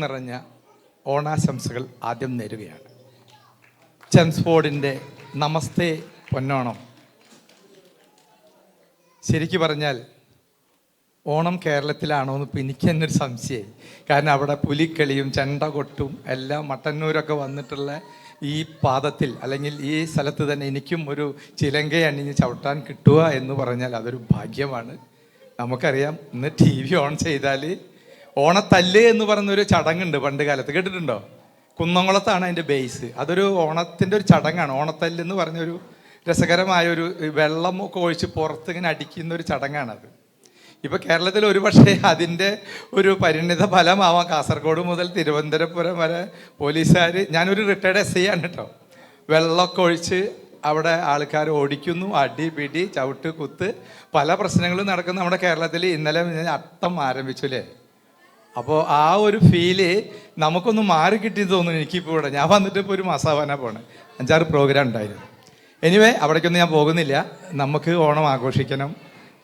നിറഞ്ഞ ഓണാശംസകൾ ആദ്യം നേരുകയാണ്. ചെംസ്ഫോർഡിൻ്റെ നമസ്തേ പൊന്നോണം. ശരിക്കു പറഞ്ഞാൽ ഓണം കേരളത്തിലാണോ എന്ന് ഇപ്പം എനിക്ക് തന്നെ ഒരു സംശയമായി. കാരണം അവിടെ പുലിക്കളിയും ചെണ്ടകൊട്ടും എല്ലാം മട്ടന്നൂരൊക്കെ വന്നിട്ടുള്ള ഈ പാദത്തിൽ അല്ലെങ്കിൽ ഈ സ്ഥലത്ത് തന്നെ എനിക്കും ഒരു ചിലങ്ക അണിഞ്ഞ് ചവിട്ടാൻ കിട്ടുക എന്ന് പറഞ്ഞാൽ അതൊരു ഭാഗ്യമാണ്. നമുക്കറിയാം, ഇന്ന് TV ഓൺ ചെയ്താൽ ഓണത്തല്ല് എന്ന് പറയുന്നൊരു ചടങ്ങുണ്ട്. പണ്ട് കാലത്ത് കേട്ടിട്ടുണ്ടോ? കുന്നംകുളത്താണ് അതിൻ്റെ ബേസ്. അതൊരു ഓണത്തിൻ്റെ ഒരു ചടങ്ങാണ്. ഓണത്തല്ല് എന്ന് പറഞ്ഞൊരു രസകരമായൊരു വെള്ളം ഒക്കെ ഒഴിച്ച് പുറത്ത് ഇങ്ങനെ അടിക്കുന്ന ഒരു ചടങ്ങാണത്. ഇപ്പോൾ കേരളത്തിൽ ഒരുപക്ഷെ അതിൻ്റെ ഒരു പരിണിത ഫലമാവാം. കാസർഗോഡ് മുതൽ തിരുവനന്തപുരം വരെ പോലീസുകാർ, ഞാനൊരു റിട്ടയർഡ് SI ആണ് കേട്ടോ, വെള്ളമൊക്കെ ഒഴിച്ച് അവിടെ ആൾക്കാർ ഓടിക്കുന്നു. അടി പിടി ചവിട്ട് കുത്ത് പല പ്രശ്നങ്ങളും നടക്കുന്ന നമ്മുടെ കേരളത്തിൽ ഇന്നലെ അത്തം ആരംഭിച്ചു അല്ലേ. അപ്പോൾ ആ ഒരു ഫീല് നമുക്കൊന്ന് മാറി കിട്ടിയെന്ന് തോന്നുന്നു എനിക്കിപ്പോൾ. ഇവിടെ ഞാൻ വന്നിട്ട് ഇപ്പോൾ ഒരു മാസാവാനാണ് പോണേ. 5-6 പ്രോഗ്രാം ഉണ്ടായിരുന്നു. എനിവേ അവിടേക്കൊന്നും ഞാൻ പോകുന്നില്ല. നമുക്ക് ഓണം ആഘോഷിക്കണം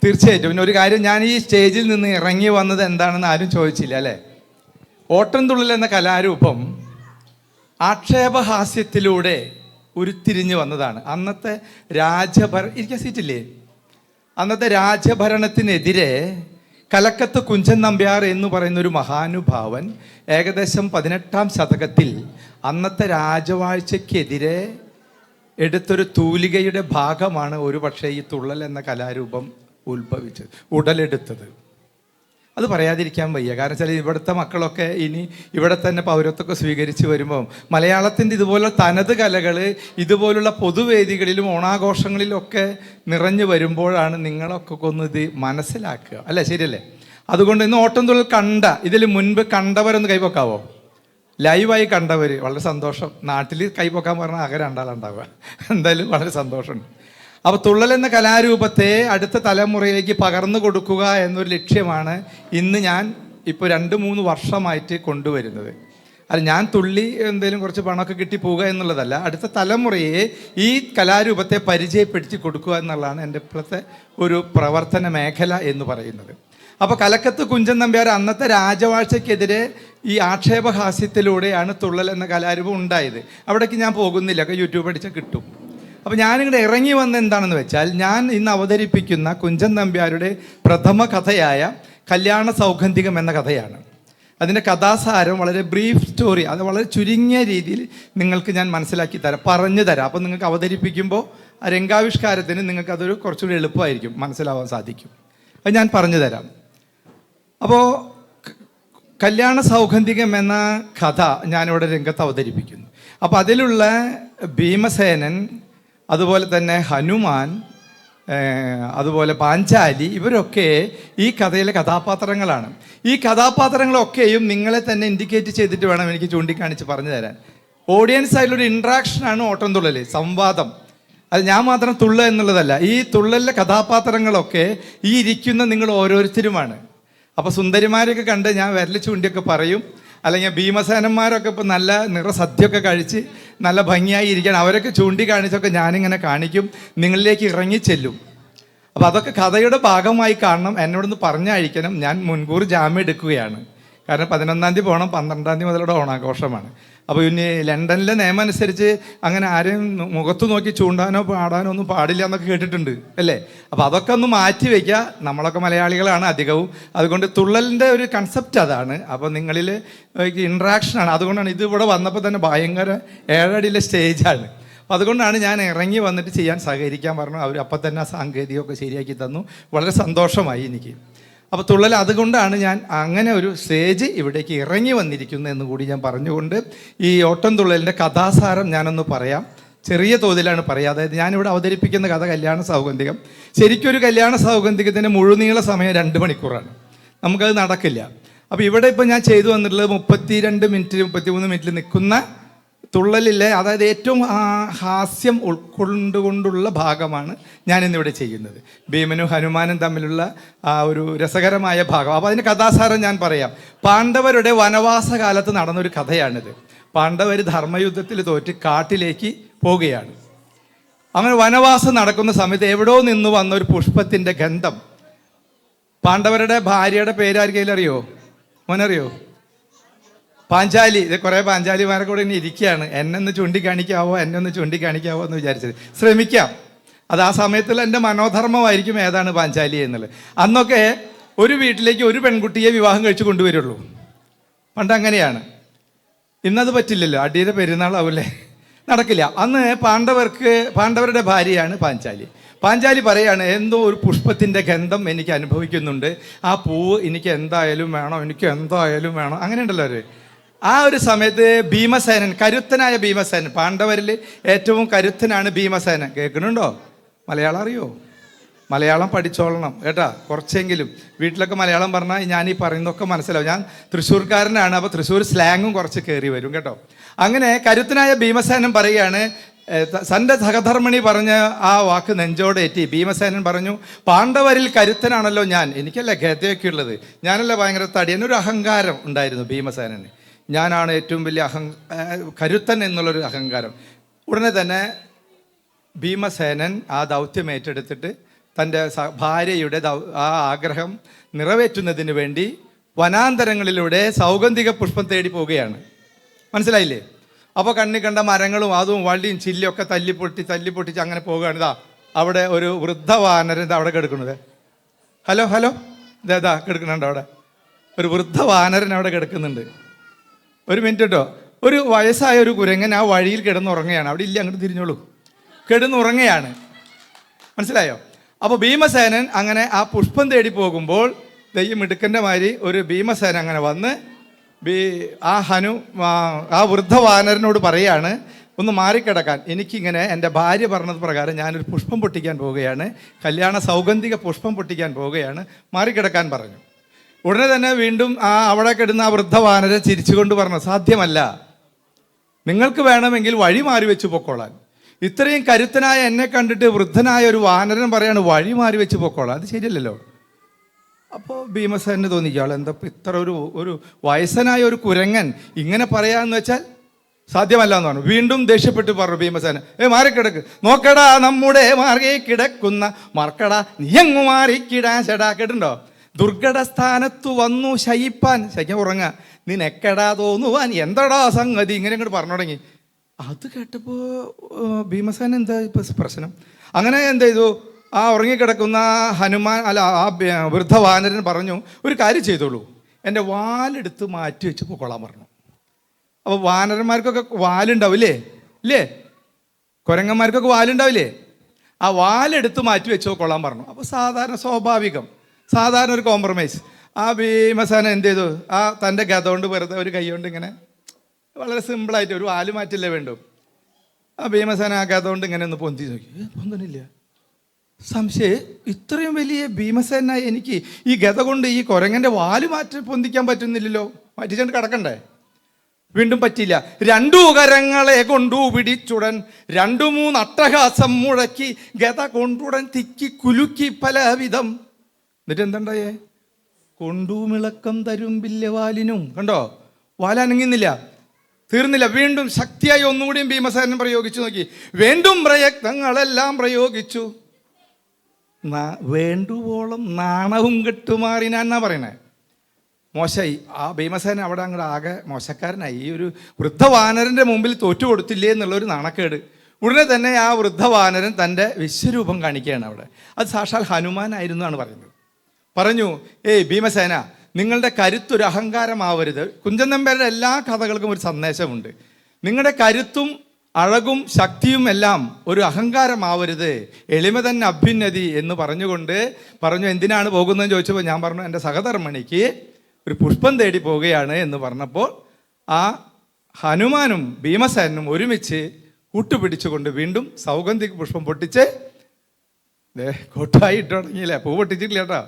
തീർച്ചയായിട്ടും. പിന്നെ ഒരു കാര്യം, ഞാൻ ഈ സ്റ്റേജിൽ നിന്ന് ഇറങ്ങി വന്നത് എന്താണെന്ന് ആരും ചോദിച്ചില്ല അല്ലേ. ഓട്ടംതുള്ളൽ എന്ന കലാരൂപം ആക്ഷേപഹാസ്യത്തിലൂടെ ഉരുത്തിരിഞ്ഞ് വന്നതാണ്. അന്നത്തെ ഇരിക്കാൻ സീറ്റില്ലേ, അന്നത്തെ രാജഭരണത്തിനെതിരെ കലക്കത്ത് കുഞ്ചൻ നമ്പ്യാർ എന്ന് പറയുന്നൊരു മഹാനുഭാവൻ ഏകദേശം 18-ാം ശതകത്തിൽ അന്നത്തെ രാജവാഴ്ചയ്ക്കെതിരെ എടുത്തൊരു തൂലികയുടെ ഭാഗമാണ് ഒരു പക്ഷേ ഈ തുള്ളൽ എന്ന കലാരൂപം ഉടലെടുത്തത്. അത് പറയാതിരിക്കാൻ വയ്യ. കാരണം വെച്ചാൽ ഇവിടുത്തെ മക്കളൊക്കെ ഇനി ഇവിടെ തന്നെ പൗരത്വമൊക്കെ സ്വീകരിച്ച് വരുമ്പം മലയാളത്തിൻ്റെ ഇതുപോലുള്ള തനത് കലകൾ ഇതുപോലുള്ള പൊതുവേദികളിലും ഓണാഘോഷങ്ങളിലൊക്കെ നിറഞ്ഞു വരുമ്പോഴാണ് നിങ്ങളൊക്കെ ഒന്ന് ഇത് മനസ്സിലാക്കുക അല്ലേ. ശരിയല്ലേ? അതുകൊണ്ട് ഇന്ന് ഓട്ടംതുള്ളൽ ഇതിൽ മുൻപ് കണ്ടവരൊന്ന് കൈപൊക്കാവോ? ലൈവായി കണ്ടവർ വളരെ സന്തോഷം. നാട്ടിൽ കൈപൊക്കാൻ പറഞ്ഞാൽ ആകെ 2 ആളുണ്ടാവുക. എന്തായാലും വളരെ സന്തോഷമുണ്ട്. അപ്പോൾ തുള്ളൽ എന്ന കലാരൂപത്തെ അടുത്ത തലമുറയിലേക്ക് പകർന്നു കൊടുക്കുക എന്നൊരു ലക്ഷ്യമാണ് ഇന്ന് ഞാൻ ഇപ്പോൾ 2-3 വർഷമായിട്ട് കൊണ്ടുവരുന്നത്. അല്ല, ഞാൻ തുള്ളി എന്തെങ്കിലും കുറച്ച് പണമൊക്കെ കിട്ടി പോവുക എന്നുള്ളതല്ല, അടുത്ത തലമുറയെ ഈ കലാരൂപത്തെ പരിചയപ്പെടുത്തി കൊടുക്കുക എന്നുള്ളതാണ് എൻ്റെ ഇപ്പോഴത്തെ ഒരു പ്രവർത്തന മേഖല എന്ന് പറയുന്നത്. അപ്പോൾ കലക്കത്ത് കുഞ്ചൻ നമ്പ്യാർ അന്നത്തെ രാജവാഴ്ചയ്ക്കെതിരെ ഈ ആക്ഷേപഹാസ്യത്തിലൂടെയാണ് തുള്ളൽ എന്ന കലാരൂപം ഉണ്ടായത്. അവിടേക്ക് ഞാൻ പോകുന്നില്ല, ഒക്കെ യൂട്യൂബ് അടിച്ചാൽ കിട്ടും. അപ്പോൾ ഞാനിവിടെ ഇറങ്ങി വന്ന എന്താണെന്ന് വെച്ചാൽ, ഞാൻ ഇന്ന് അവതരിപ്പിക്കുന്ന കുഞ്ചൻ നമ്പ്യാരുടെ പ്രഥമ കഥയായ കല്യാണ സൗഗന്ധികം എന്ന കഥയാണ്. അതിൻ്റെ കഥാസാരം വളരെ ബ്രീഫ് സ്റ്റോറി, അത് വളരെ ചുരുങ്ങിയ രീതിയിൽ നിങ്ങൾക്ക് ഞാൻ മനസ്സിലാക്കി പറഞ്ഞു തരാം. അപ്പോൾ നിങ്ങൾക്ക് അവതരിപ്പിക്കുമ്പോൾ ആ രംഗാവിഷ്കാരത്തിന് നിങ്ങൾക്കതൊരു കുറച്ചുകൂടി എളുപ്പമായിരിക്കും, മനസ്സിലാവാൻ സാധിക്കും. അത് ഞാൻ പറഞ്ഞു തരാം. അപ്പോൾ കല്യാണ സൗഗന്ധികം എന്ന കഥ ഞാനിവിടെ രംഗത്ത് അവതരിപ്പിക്കുന്നു. അപ്പോൾ അതിലുള്ള ഭീമസേനൻ, അതുപോലെ തന്നെ ഹനുമാൻ, അതുപോലെ പാഞ്ചാലി, ഇവരൊക്കെ ഈ കഥയിലെ കഥാപാത്രങ്ങളാണ്. ഈ കഥാപാത്രങ്ങളൊക്കെയും നിങ്ങളെ തന്നെ ഇൻഡിക്കേറ്റ് ചെയ്തിട്ട് വേണം എനിക്ക് ചൂണ്ടിക്കാണിച്ച് പറഞ്ഞു തരാൻ. ഓഡിയൻസ് ആയിട്ടുള്ളൊരു ഇൻട്രാക്ഷനാണ് ഓട്ടംതുള്ളൽ, സംവാദം. അത് ഞാൻ മാത്രം തുള്ളുക എന്നുള്ളതല്ല. ഈ തുള്ളലിലെ കഥാപാത്രങ്ങളൊക്കെ ഈ ഇരിക്കുന്ന നിങ്ങൾ ഓരോരുത്തരുമാണ്. അപ്പോൾ സുന്ദരിമാരെയൊക്കെ കണ്ട് ഞാൻ വിരൽ ചൂണ്ടിയൊക്കെ പറയും, അല്ലെങ്കിൽ ഭീമസേനന്മാരൊക്കെ ഇപ്പോൾ നല്ല നിറസദ്യയൊക്കെ കഴിച്ച് നല്ല ഭംഗിയായി ഇരിക്കാൻ അവരൊക്കെ ചൂണ്ടിക്കാണിച്ചൊക്കെ ഞാനിങ്ങനെ കാണിക്കും, നിങ്ങളിലേക്ക് ഇറങ്ങിച്ചെല്ലും. അപ്പോൾ അതൊക്കെ കഥയുടെ ഭാഗമായി കാണണം. എന്നോടൊന്ന് പറഞ്ഞയക്കണം. ഞാൻ മുൻകൂർ ജാമ്യം എടുക്കുകയാണ്. കാരണം 11-ാം തീയതി പോകണം, 12-ാം തീയതി മുതലുള്ള ഓണാഘോഷമാണ്. അപ്പോൾ ഇനി ലണ്ടനിലെ നിയമം അനുസരിച്ച് അങ്ങനെ ആരെയും മുഖത്ത് നോക്കി ചൂണ്ടാനോ പാടാനോ ഒന്നും പാടില്ല എന്നൊക്കെ കേട്ടിട്ടുണ്ട് അല്ലേ. അപ്പോൾ അതൊക്കെ ഒന്ന് മാറ്റി വയ്ക്കുക. നമ്മളൊക്കെ മലയാളികളാണ് അധികവും. അതുകൊണ്ട് തുള്ളലിൻ്റെ ഒരു കൺസെപ്റ്റ് അതാണ്. അപ്പോൾ നിങ്ങളിൽ ഇൻട്രാക്ഷനാണ്. അതുകൊണ്ടാണ് ഇത് ഇവിടെ വന്നപ്പോൾ തന്നെ ഭയങ്കര 7 അടിയിലെ സ്റ്റേജാണ്. അപ്പോൾ അതുകൊണ്ടാണ് ഞാൻ ഇറങ്ങി വന്നിട്ട് ചെയ്യാൻ സഹകരിക്കാൻ പറഞ്ഞു. അവർ അപ്പം തന്നെ ആ സാങ്കേതികമൊക്കെ ശരിയാക്കി തന്നു. വളരെ സന്തോഷമായി എനിക്ക്. അപ്പോൾ തുള്ളൽ അതുകൊണ്ടാണ് ഞാൻ അങ്ങനെ ഒരു സ്റ്റേജ് ഇവിടേക്ക് ഇറങ്ങി വന്നിരിക്കുന്നത് എന്ന് കൂടി ഞാൻ പറഞ്ഞുകൊണ്ട് ഈ ഓട്ടംതുള്ളലിൻ്റെ കഥാസാരം ഞാനൊന്ന് പറയാം. ചെറിയ തോതിലാണ് പറയുക. അതായത് ഞാനിവിടെ അവതരിപ്പിക്കുന്ന കഥ കല്യാണ സൗഗന്ധികം. ശരിക്കും ഒരു കല്യാണ സൗഗന്ധികത്തിൻ്റെ മുഴുനീള സമയം 2 മണിക്കൂറാണ്. നമുക്കത് നടക്കില്ല. അപ്പോൾ ഇവിടെ ഇപ്പോൾ ഞാൻ ചെയ്തു വന്നിട്ടുള്ളത് 32 മിനിറ്റ് 33 മിനിറ്റിൽ നിൽക്കുന്ന തുള്ളലിലെ, അതായത് ഏറ്റവും ഹാസ്യം ഉൾക്കൊണ്ടുകൊണ്ടുള്ള ഭാഗമാണ് ഞാനിന്നിവിടെ ചെയ്യുന്നത്. ഭീമനും ഹനുമാനും തമ്മിലുള്ള ആ ഒരു രസകരമായ ഭാഗം. അപ്പോൾ അതിൻ്റെ കഥാസാരം ഞാൻ പറയാം. പാണ്ഡവരുടെ വനവാസകാലത്ത് നടന്നൊരു കഥയാണിത്. പാണ്ഡവർ ധർമ്മയുദ്ധത്തിൽ തോറ്റ് കാട്ടിലേക്ക് പോവുകയാണ്. അങ്ങനെ വനവാസം നടക്കുന്ന സമയത്ത് എവിടോ നിന്ന് വന്ന ഒരു പുഷ്പത്തിൻ്റെ ഗന്ധം. പാണ്ഡവരുടെ ഭാര്യയുടെ പേരാർക്കെങ്കിലും അറിയോ? മോനറിയോ? പാഞ്ചാലി, ഇത് കുറേ പാഞ്ചാലിമാരെ കൂടെ ഇനി ഇരിക്കുകയാണ്. എന്നെ ഒന്ന് ചൂണ്ടിക്കാണിക്കാവോ എന്ന് വിചാരിച്ചത്. ശ്രമിക്കാം. അത് ആ സമയത്തിൽ എൻ്റെ മനോധർമ്മമായിരിക്കും ഏതാണ് പാഞ്ചാലി എന്നുള്ളത്. അന്നൊക്കെ ഒരു വീട്ടിലേക്ക് ഒരു പെൺകുട്ടിയെ വിവാഹം കഴിച്ച് കൊണ്ടുവരുള്ളൂ. പണ്ട് അങ്ങനെയാണ്. ഇന്നത് പറ്റില്ലല്ലോ, അടിയുടെ പെരുന്നാളാവൂലേ, നടക്കില്ല. അന്ന് പാണ്ഡവരുടെ ഭാര്യയാണ് പാഞ്ചാലി. പാഞ്ചാലി പറയാണ്, എന്തോ ഒരു പുഷ്പത്തിൻ്റെ ഗന്ധം എനിക്ക് അനുഭവിക്കുന്നുണ്ട്, ആ പൂവ് എനിക്ക് എന്തായാലും വേണം, അങ്ങനെ ഉണ്ടല്ലോ അവർ. ആ ഒരു സമയത്ത് ഭീമസേനൻ, കരുത്തനായ ഭീമസേനൻ, പാണ്ഡവരിൽ ഏറ്റവും കരുത്തനാണ് ഭീമസേനൻ. കേൾക്കുന്നുണ്ടോ? മലയാളം അറിയോ? മലയാളം പഠിച്ചോളണം കേട്ടാ, കുറച്ചെങ്കിലും. വീട്ടിലൊക്കെ മലയാളം പറഞ്ഞാൽ ഞാൻ ഈ പറയുന്നതൊക്കെ മനസ്സിലാവും. ഞാൻ തൃശ്ശൂർക്കാരനാണ്, അപ്പോൾ തൃശ്ശൂർ സ്ലാങ്ങും കുറച്ച് കയറി വരും കേട്ടോ. അങ്ങനെ കരുത്തനായ ഭീമസേനൻ പറയുകയാണ്, തൻ്റെ സഹധർമ്മിണി പറഞ്ഞ ആ വാക്ക് നെഞ്ചോടേറ്റി ഭീമസേനൻ പറഞ്ഞു, പാണ്ഡവരിൽ കരുത്തനാണല്ലോ ഞാൻ, എനിക്കല്ല ഗതയൊക്കെ ഉള്ളത്, ഞാനല്ല ഭയങ്കര തടി, എന്നൊരു അഹങ്കാരം ഉണ്ടായിരുന്നു ഭീമസേനന്. ഞാനാണ് ഏറ്റവും വലിയ കരുത്തൻ എന്നുള്ളൊരു അഹങ്കാരം. ഉടനെ തന്നെ ഭീമസേനൻ ആ ദൗത്യം ഏറ്റെടുത്തിട്ട് തൻ്റെ ഭാര്യയുടെ ആ ആഗ്രഹം നിറവേറ്റുന്നതിന് വേണ്ടി വനാന്തരങ്ങളിലൂടെ സൗഗന്ധിക പുഷ്പം തേടി പോവുകയാണ്. മനസ്സിലായില്ലേ? അപ്പോൾ കണ്ണി കണ്ട മരങ്ങളും അതും വള്ളിയും ചില്ലൊക്കെ തല്ലിപ്പൊട്ടിച്ച് അങ്ങനെ പോവുകയാണ്. ഇതാ അവിടെ ഒരു വൃദ്ധവാനരൻ അവിടെ കിടക്കുന്നത്. ഹലോ ഇതാ കിടക്കുന്നുണ്ട് അവിടെ ഒരു വൃദ്ധവാനരൻ അവിടെ കിടക്കുന്നുണ്ട്. ഒരു മിനിറ്റ് കേട്ടോ. ഒരു വയസ്സായ ഒരു കുരങ്ങൻ ആ വഴിയിൽ കിടന്നുറങ്ങുകയാണ്. അവിടെ ഇല്ല, അങ്ങോട്ട് തിരിഞ്ഞോളൂ, കിടന്നുറങ്ങുകയാണ്. മനസ്സിലായോ? അപ്പോൾ ഭീമസേനൻ അങ്ങനെ ആ പുഷ്പം തേടി പോകുമ്പോൾ മിടുക്കൻ്റെ മാതിരി ഒരു ഭീമസേനൻ അങ്ങനെ വന്ന് ആ വൃദ്ധവാനരനോട് പറയാണ്, ഒന്ന് മാറിക്കിടക്കാൻ, എനിക്കിങ്ങനെ എൻ്റെ ഭാര്യ പറഞ്ഞത് പ്രകാരം ഞാനൊരു പുഷ്പം പൊട്ടിക്കാൻ പോവുകയാണ്, കല്യാണ സൗഗന്ധിക പുഷ്പം പൊട്ടിക്കാൻ പോവുകയാണ്, മാറിക്കിടക്കാൻ പറഞ്ഞു. ഉടനെ തന്നെ വീണ്ടും അവിടെ കിടന്ന ആ വൃദ്ധവാനരൻ ചിരിച്ചുകൊണ്ട് പറഞ്ഞു, സാധ്യമല്ല, നിങ്ങൾക്ക് വേണമെങ്കിൽ വഴി മാറി വെച്ച് പൊക്കോളാൻ. ഇത്രയും കരുത്തനായ എന്നെ കണ്ടിട്ട് വൃദ്ധനായ ഒരു വാനരൻ പറയാണ് വഴി മാറി വെച്ച് പൊക്കോളാം, അത് ശരിയല്ലല്ലോ. അപ്പോൾ ഭീമസേനന് തോന്നിക്കാൾ എന്താ ഇത്ര ഒരു വയസ്സനായ ഒരു കുരങ്ങൻ ഇങ്ങനെ പറയാന്ന് വെച്ചാൽ സാധ്യമല്ല എന്ന് പറഞ്ഞു. വീണ്ടും ദേഷ്യപ്പെട്ട് പറഞ്ഞു ഭീമസേന, മാറിക്കിടക്ക്, നോക്കടാ നമ്മുടെ മാറി കിടക്കുന്ന മർക്കടാ, നീയങ്ങു മാറിക്കിടാ കേട്ടുണ്ടോ? ദുർഘട സ്ഥാനത്തു വന്നു ശയിക്കാൻ ഉറങ്ങാ, നീ നെക്കടാ തോന്നുവാൻ എന്താടാ സംഗതി, ഇങ്ങനെ ഇങ്ങോട്ട് പറഞ്ഞു തുടങ്ങി. അത് കേട്ടപ്പോൾ ഭീമസേന എന്താ ഇപ്പം പ്രശ്നം? അങ്ങനെ എന്ത് ചെയ്തു, ആ ഉറങ്ങിക്കിടക്കുന്ന ആ വൃദ്ധവാനരൻ പറഞ്ഞു, ഒരു കാര്യം ചെയ്തോളൂ, എൻ്റെ വാലെടുത്ത് മാറ്റി വെച്ച് പൊക്കോളാൻ പറഞ്ഞു. അപ്പോൾ വാനരന്മാർക്കൊക്കെ വാലുണ്ടാവില്ലേ, ഇല്ലേ? കുരങ്ങന്മാർക്കൊക്കെ വാലുണ്ടാവില്ലേ? ആ വാലെടുത്ത് മാറ്റി വെച്ച് പൊക്കോളാൻ പറഞ്ഞു. അപ്പോൾ സാധാരണ ഒരു കോംപ്രമൈസ്. ആ ഭീമസേന എന്ത് ചെയ്തു, തൻ്റെ ഗത കൊണ്ട് വെറുതെ ഒരു കൈ കൊണ്ട് ഇങ്ങനെ വളരെ സിമ്പിളായിട്ട് ഒരു വാല് മാറ്റില്ലേ വേണ്ടു. ആ ഭീമസേന ആ ഗത കൊണ്ട് ഇങ്ങനെ ഒന്ന് പൊന്തി നോക്കി, പൊന്തണില്ല. സംശയം, ഇത്രയും വലിയ ഭീമസേനായി എനിക്ക് ഈ ഗത കൊണ്ട് ഈ കുരങ്ങൻ്റെ വാല് പൊന്തിക്കാൻ പറ്റുന്നില്ലല്ലോ, മാറ്റിച്ചോണ്ട് കിടക്കണ്ടേ? വീണ്ടും പറ്റിയില്ല. 2 കരങ്ങളെ കൊണ്ടു പിടിച്ചുടൻ 2-3 അട്ടഹാസം മുഴക്കി ഗത കൊണ്ടുടൻ തിക്കി കുലുക്കി പലവിധം. എന്നിട്ട് എന്തുണ്ടായേ? കൊണ്ടുമിളക്കം തരുമ്പില്ല വാലിനും. കണ്ടോ, വാലനങ്ങുന്നില്ല, തീർന്നില്ല. വീണ്ടും ശക്തിയായി ഒന്നുകൂടിയും ഭീമസേനൻ പ്രയോഗിച്ചു നോക്കി. വീണ്ടും പ്രയത്നങ്ങളെല്ലാം പ്രയോഗിച്ചു. വേണ്ടുവോളം നാണവും കെട്ടുമാറിനാന്നാ പറയണേ. മോശമായി. ആ ഭീമസേന അവിടെ അങ്ങോട്ട് ആകെ മോശക്കാരനായി. ഈ ഒരു വൃദ്ധവാനരൻ്റെ മുമ്പിൽ തോറ്റു കൊടുത്തില്ലേ എന്നുള്ളൊരു നാണക്കേട്. ഉടനെ തന്നെ ആ വൃദ്ധവാനരൻ തൻ്റെ വിശ്വരൂപം കാണിക്കുകയാണ് അവിടെ. അത് സാക്ഷാൽ ഹനുമാനായിരുന്നു എന്നാണ് പറയുന്നത്. പറഞ്ഞു, ഭീമസേന, നിങ്ങളുടെ കരുത്തൊരു അഹങ്കാരമാവരുത്. കുഞ്ചൻ നമ്പ്യാരുടെ എല്ലാ കഥകൾക്കും ഒരു സന്ദേശമുണ്ട്. നിങ്ങളുടെ കരുത്തും അഴകും ശക്തിയും എല്ലാം ഒരു അഹങ്കാരമാവരുത്, എളിമ തന്നെ അഭ്യുന്നതി എന്ന് പറഞ്ഞുകൊണ്ട് പറഞ്ഞു. എന്തിനാണ് പോകുന്നതെന്ന് ചോദിച്ചപ്പോൾ ഞാൻ പറഞ്ഞു, എൻ്റെ സഹധർമ്മിണിക്ക് ഒരു പുഷ്പം തേടി പോവുകയാണ് എന്ന് പറഞ്ഞപ്പോൾ ആ ഹനുമാനും ഭീമസേനും ഒരുമിച്ച് കൂട്ടുപിടിച്ചുകൊണ്ട് വീണ്ടും സൗഗന്ധിക പുഷ്പം പൊട്ടിച്ച് കൊട്ടായി ഇട്ട് തുടങ്ങിയില്ലേ. പൂ പൊട്ടിച്ചിട്ടില്ല കേട്ടോ,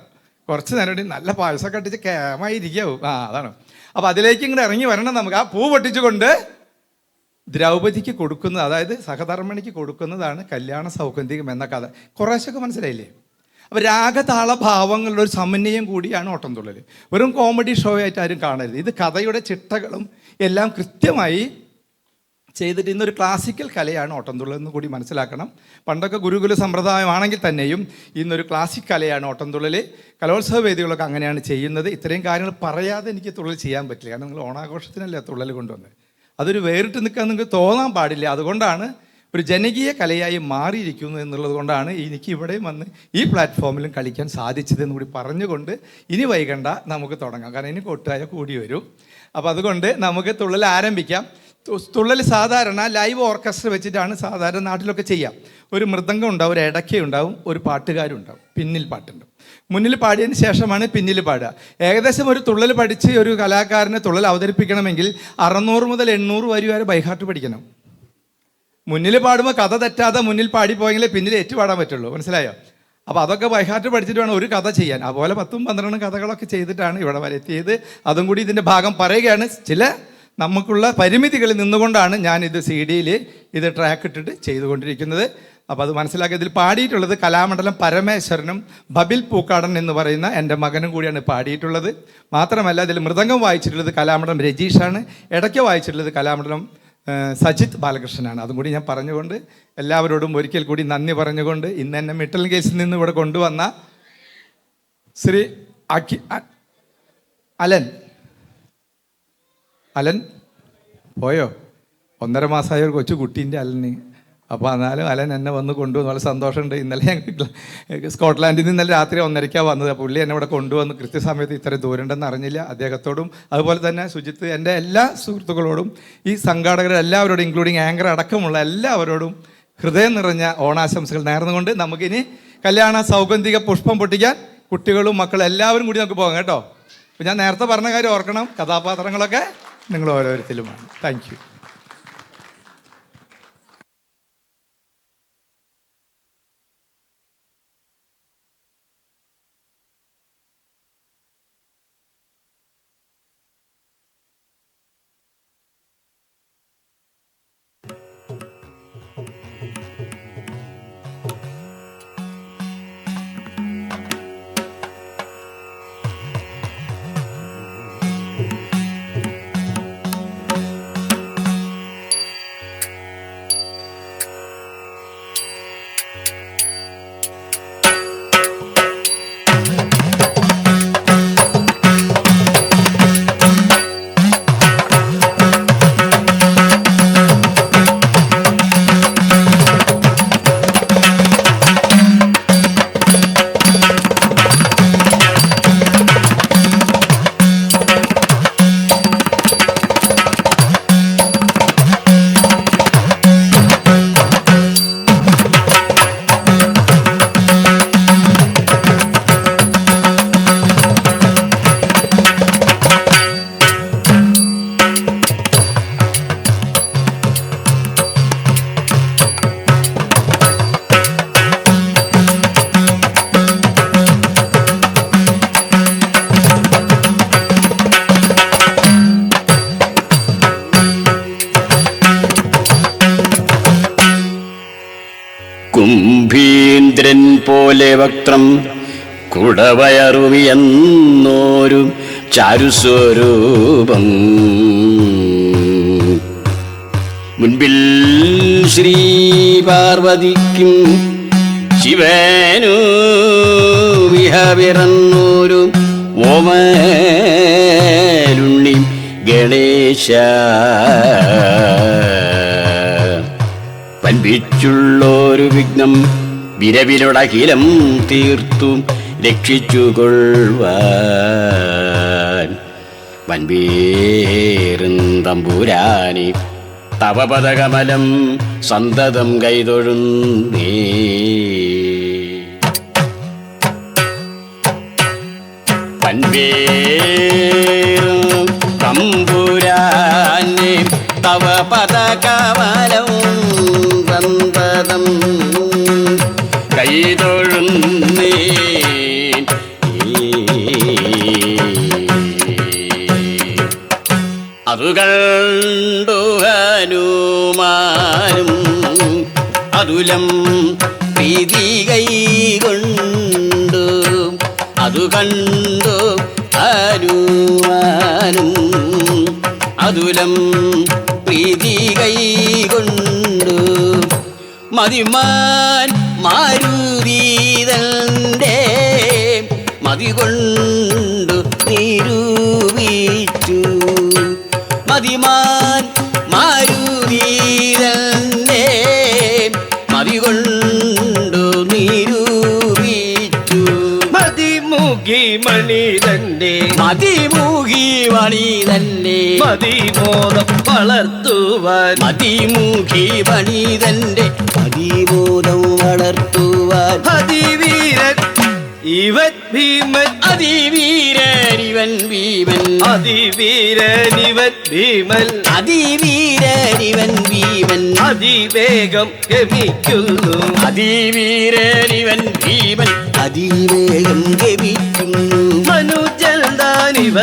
കുറച്ച് നേരം കൂടി നല്ല പായസമൊക്കെ അടിച്ച് കേമായിരിക്കാവും. അതാണ്. അപ്പോൾ അതിലേക്ക് ഇങ്ങോട്ട് ഇറങ്ങി വരണം നമുക്ക്. ആ പൂ പൊട്ടിച്ചുകൊണ്ട് ദ്രൗപദിക്ക് കൊടുക്കുന്നത്, അതായത് സഹധർമ്മിണിക്ക് കൊടുക്കുന്നതാണ് കല്യാണ സൗഗന്ധികം എന്ന കഥ. കുറേശ്ശൊക്കെ മനസ്സിലായില്ലേ? അപ്പോൾ രാഗതാളഭാവങ്ങളുടെ ഒരു സമന്വയം കൂടിയാണ് ഓട്ടംതുള്ളൽ. വെറും കോമഡി ഷോ ആയിട്ട് ആരും കാണരുത്. ഇത് കഥയുടെ ചിട്ടകളും എല്ലാം കൃത്യമായി ചെയ്തിട്ട് ഇന്നൊരു ക്ലാസിക്കൽ കലയാണ് ഓട്ടംതുള്ളൽ എന്ന് കൂടി മനസ്സിലാക്കണം. പണ്ടൊക്കെ ഗുരുകുല സമ്പ്രദായമാണെങ്കിൽ തന്നെയും ഇന്നൊരു ക്ലാസിക് കലയാണ് ഓട്ടംതുള്ളൽ. കലോത്സവ വേദികളൊക്കെ അങ്ങനെയാണ് ചെയ്യുന്നത്. ഇത്രയും കാര്യങ്ങൾ പറയാതെ എനിക്ക് തുള്ളൽ ചെയ്യാൻ പറ്റില്ല. കാരണം നിങ്ങൾ ഓണാഘോഷത്തിനല്ലേ തുള്ളൽ കൊണ്ടുവന്നത്. അതൊരു വേറിട്ട് നിൽക്കാൻ നിങ്ങൾക്ക് തോന്നാൻ പാടില്ല. അതുകൊണ്ടാണ് ഒരു ജനകീയ കലയായി മാറിയിരിക്കുന്നു എന്നുള്ളത് കൊണ്ടാണ് എനിക്ക് ഇവിടെയും വന്ന് ഈ പ്ലാറ്റ്ഫോമിലും കളിക്കാൻ സാധിച്ചതെന്ന് കൂടി പറഞ്ഞുകൊണ്ട് ഇനി വൈകണ്ട, നമുക്ക് തുടങ്ങാം. കാരണം ഇനി കൊട്ടായ കൂടി വരും. അപ്പോൾ അതുകൊണ്ട് നമുക്ക് തുള്ളൽ ആരംഭിക്കാം. തുള്ളൽ സാധാരണ ലൈവ് ഓർക്കസ്ട്ര വെച്ചിട്ടാണ് സാധാരണ നാട്ടിലൊക്കെ ചെയ്യാം. ഒരു മൃദംഗം ഉണ്ടാവും, ഒരു ഇടയ്ക്കുണ്ടാവും, ഒരു പാട്ടുകാരും ഉണ്ടാവും, പിന്നിൽ പാട്ടുണ്ട്. മുന്നിൽ പാടിയതിന് ശേഷമാണ് പിന്നിൽ പാടുക. ഏകദേശം ഒരു തുള്ളൽ പഠിച്ച് ഒരു കലാകാരനെ തുള്ളൽ അവതരിപ്പിക്കണമെങ്കിൽ 600 മുതൽ 800 വരി വരെ ബൈഹാർട്ട് പഠിക്കണം. മുന്നിൽ പാടുമ്പോൾ കഥ തെറ്റാതെ മുന്നിൽ പാടിപ്പോയെങ്കിലേ പിന്നിൽ ഏറ്റുപാടാൻ പറ്റുള്ളൂ. മനസ്സിലായോ? അപ്പോൾ അതൊക്കെ ബൈഹാർട്ട് പഠിച്ചിട്ട് വേണം ഒരു കഥ ചെയ്യാൻ. അതുപോലെ 10-12 കഥകളൊക്കെ ചെയ്തിട്ടാണ് ഇവിടെ വരെ എത്തിയത്. അതും കൂടി ഇതിൻ്റെ ഭാഗം പറയുകയാണ്. ചില നമുക്കുള്ള പരിമിതികളിൽ നിന്നുകൊണ്ടാണ് ഞാനിത് CD-യിൽ ഇത് ട്രാക്ക് ഇട്ടിട്ട് ചെയ്തുകൊണ്ടിരിക്കുന്നത്. അപ്പോൾ അത് മനസ്സിലാക്കി. ഇതിൽ പാടിയിട്ടുള്ളത് കലാമണ്ഡലം പരമേശ്വരനും ബബിൽ പൂക്കാടൻ എന്ന് പറയുന്ന എൻ്റെ മകനും കൂടിയാണ് പാടിയിട്ടുള്ളത്. മാത്രമല്ല ഇതിൽ മൃദംഗം വായിച്ചിട്ടുള്ളത് കലാമണ്ഡലം രജീഷാണ്. ഇടയ്ക്ക് വായിച്ചിട്ടുള്ളത് കലാമണ്ഡലം സജിത് ബാലകൃഷ്ണനാണ്. അതും കൂടി ഞാൻ പറഞ്ഞുകൊണ്ട് എല്ലാവരോടും ഒരിക്കൽ കൂടി നന്ദി പറഞ്ഞുകൊണ്ട് ഇന്ന് എന്നെ മിട്ടൽ കേസിൽ നിന്ന് ഇവിടെ കൊണ്ടുവന്ന ശ്രീ അലൻ പോയോ? 1.5 മാസമായ ഒരു കൊച്ചു കുട്ടീൻ്റെ അലന്. അപ്പോൾ എന്നാലും അലൻ എന്നെ വന്ന് കൊണ്ടുവന്നു. വളരെ സന്തോഷമുണ്ട്. ഇന്നലെ ഞങ്ങൾ സ്കോട്ട്ലാൻഡിൽ നിന്ന് ഇന്നലെ രാത്രി 1:30 വന്നത്. പുള്ളി എന്നെ ഇവിടെ കൊണ്ടുവന്ന് കൃത്യസമയത്ത് ഇത്ര ദൂരം ഉണ്ടെന്ന് അറിഞ്ഞില്ല. അദ്ദേഹത്തോടും അതുപോലെ തന്നെ സുജിത്ത്, എൻ്റെ എല്ലാ സുഹൃത്തുക്കളോടും ഈ സംഘാടകർ എല്ലാവരോടും ഇൻക്ലൂഡിങ് ആങ്കർ അടക്കമുള്ള എല്ലാവരോടും ഹൃദയം നിറഞ്ഞ ഓണാശംസകൾ നേർന്നുകൊണ്ട് നമുക്കിനി കല്യാണ സൗഗന്ധിക പുഷ്പം പൊട്ടിക്കാൻ കുട്ടികളും മക്കളും എല്ലാവരും കൂടി നമുക്ക് പോകാം കേട്ടോ. അപ്പോൾ ഞാൻ നേരത്തെ പറഞ്ഞ കാര്യം ഓർക്കണം, കഥാപാത്രങ്ങളൊക്കെ നിങ്ങൾ ഓരോരുത്തരുമാണ്. Thank you. കുംഭീന്ദ്രൻ പോലെ വക്രം കുടവയറുവിയെന്നോരു ചാരുസ്വരൂപം മുൻപിൽ ശ്രീ പാർവതിക്കും ശിവനു വിഹവിറന്നോരു ഓമലുണ്ണി ഗണേശ വൻപിച്ചുള്ളൊരു വിഘ്നം വിരവിലൊടകിലം തീർത്തും രക്ഷിച്ചുകൊള്ളുവാൻ വൻപേറും തമ്പുരാനെ തവപദകമലം സന്തതം കൈതൊഴുന്നേ. വൻപേറും തമ്പുരാനെ തവപദകമലം സന്തതം കൈതൊഴുന്നേ. അതു കണ്ടു ഹനുമാനും അതുലം പ്രീതി കൈകൊണ്ടു. അതു കണ്ടു ഹനുമാനും അതുലം പ്രീതി കൈകൊണ്ടു മതിമാൻ മാരുതീതന്റെ മതി കൊണ്ടു നിരൂപിച്ചു മതിമാൻ മാരുതീതന്റെ മതി കൊണ്ടു നിരൂപിച്ചു മതിമുഖി മണിതന്റെ മതിമുഖി മണിതന്റെ മതിമോദം വളർത്തുവാൻ മതിമുഖി മണിതന്റെ മതിബോധം വളർത്തുവാൻ അതിവീരൻ ഇവൻ ഭീമൻ അതിവീരരിവൻ ഭീമൻ അതിവീരനിവൻ ഭീമൻ അതിവീരരിവൻ ഭീമൻ അതിവേഗം ഗമിക്കുന്നു അതിവീരരിവൻ ഭീമൻ അതിവേഗം ഗമിക്കുന്നു മനുജന്താനിവനെന്റെ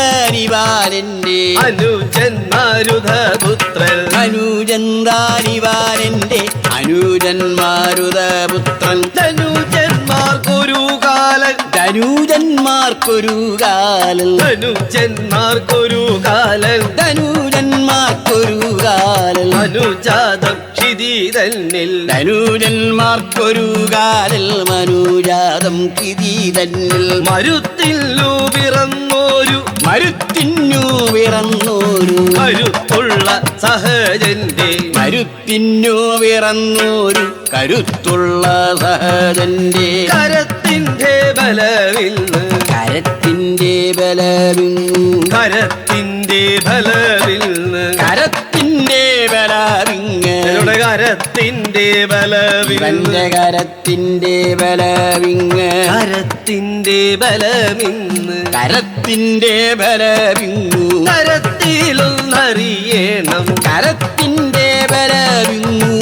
മനുജന്താരിവാരന്റെ അനുജൻ മാരുതപുത്രൻ അനുജന്താരിവാരന്റെ അനുജൻ മാരുതപുത്രൻ ധനുജന്മാർക്കൊരു കാലൻ ധനുജന്മാർക്കൊരു കാലം ധനുജന്മാർക്കൊരു കാലൻ ധനുജന്മാർക്കൊരു കാലം അനുജാതം ക്ഷിതീതന്നിൽ ധനുജന്മാർക്കൊരു കാലൽ മനുജാതം കിരീതന്നിൽ മരുത്തില്ലു പിറന്നോരു മരുത്തിന്നു പിറന്നോരു കരുത്തുള്ള സഹജന്റെ മരുത്തിന്നു പിറന്നോരു കരുത്തുള്ള സഹജന്റെ കരത്തിന്റെ ബലവിന്ന് കരത്തിന്റെ ബലവിന്നു കരത്തിന്റെ ബലവിന്ന് കരത്തിന്റെ ബലവിങ് കരത്തിന്റെ ബലവിന്ന് ഇവന്റെ കരത്തിന്റെ ബലവിങ് കരത്തിന്റെ ബലമിന്ന് കരത്തിന്റെ ബലവിങ്ങു കരത്തിലൊന്നറിയണം കരത്തിന്റെ ബലവിങ്ങു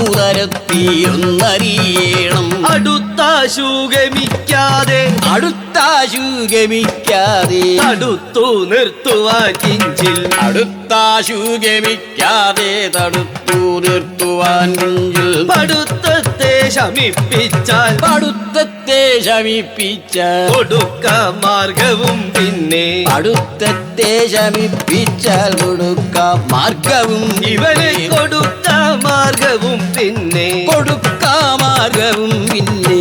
തരത്തിയൊന്നറിയണം അടുത്താശു ഗമിക്കാതെ അടുത്താശു ഗമിക്കാതെ തടുത്തു നിർത്തുവാൻ കിഞ്ചിൽ അടുത്താശു ഗമിക്കാതെ തടുത്തു നിർത്തുവാൻ കുഞ്ചിൽ പടുത്തത്തെ ശമിപ്പിച്ചാൽ പടുത്തത്തെ ശമിപ്പിച്ച കൊടുക്ക മാർഗവും പിന്നെ അടുത്തത്തെ ശമിപ്പിച്ചാൽ കൊടുക്ക മാർഗവും ഇവനെ കൊടുക്ക മാർഗവും പിന്നെ കൊടുക്ക മാർഗവും പിന്നെ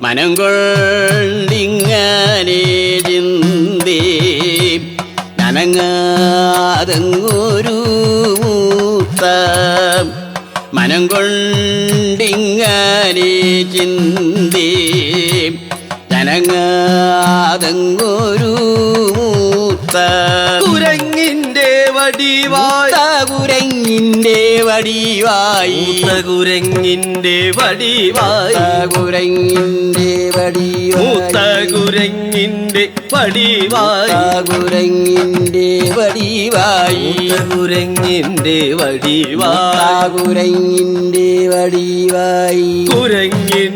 മനം കൊണ്ടിങ്ങനെ ചിന്തേ നനങ്ങാതങ്ങൊരു മൂത്ത മനം കൊണ്ടിങ്ങനെ ചിന്തേ നനങ്ങാതങ്ങൊരു മൂത്ത കുരങ്ങിന്റെ വടിവായി കുരങ്ങിന്റെ വടിവായി കുരങ്ങിന്റെ വടിവായി കുരങ്ങിന്റെ മൂത്ത വടിവായി കുരങ്ങിന്റെ വടിവായി കുരങ്ങിന്റെ വടിവായി കുരങ്ങിന്റെ വടിവായി കുരങ്ങിന്റെ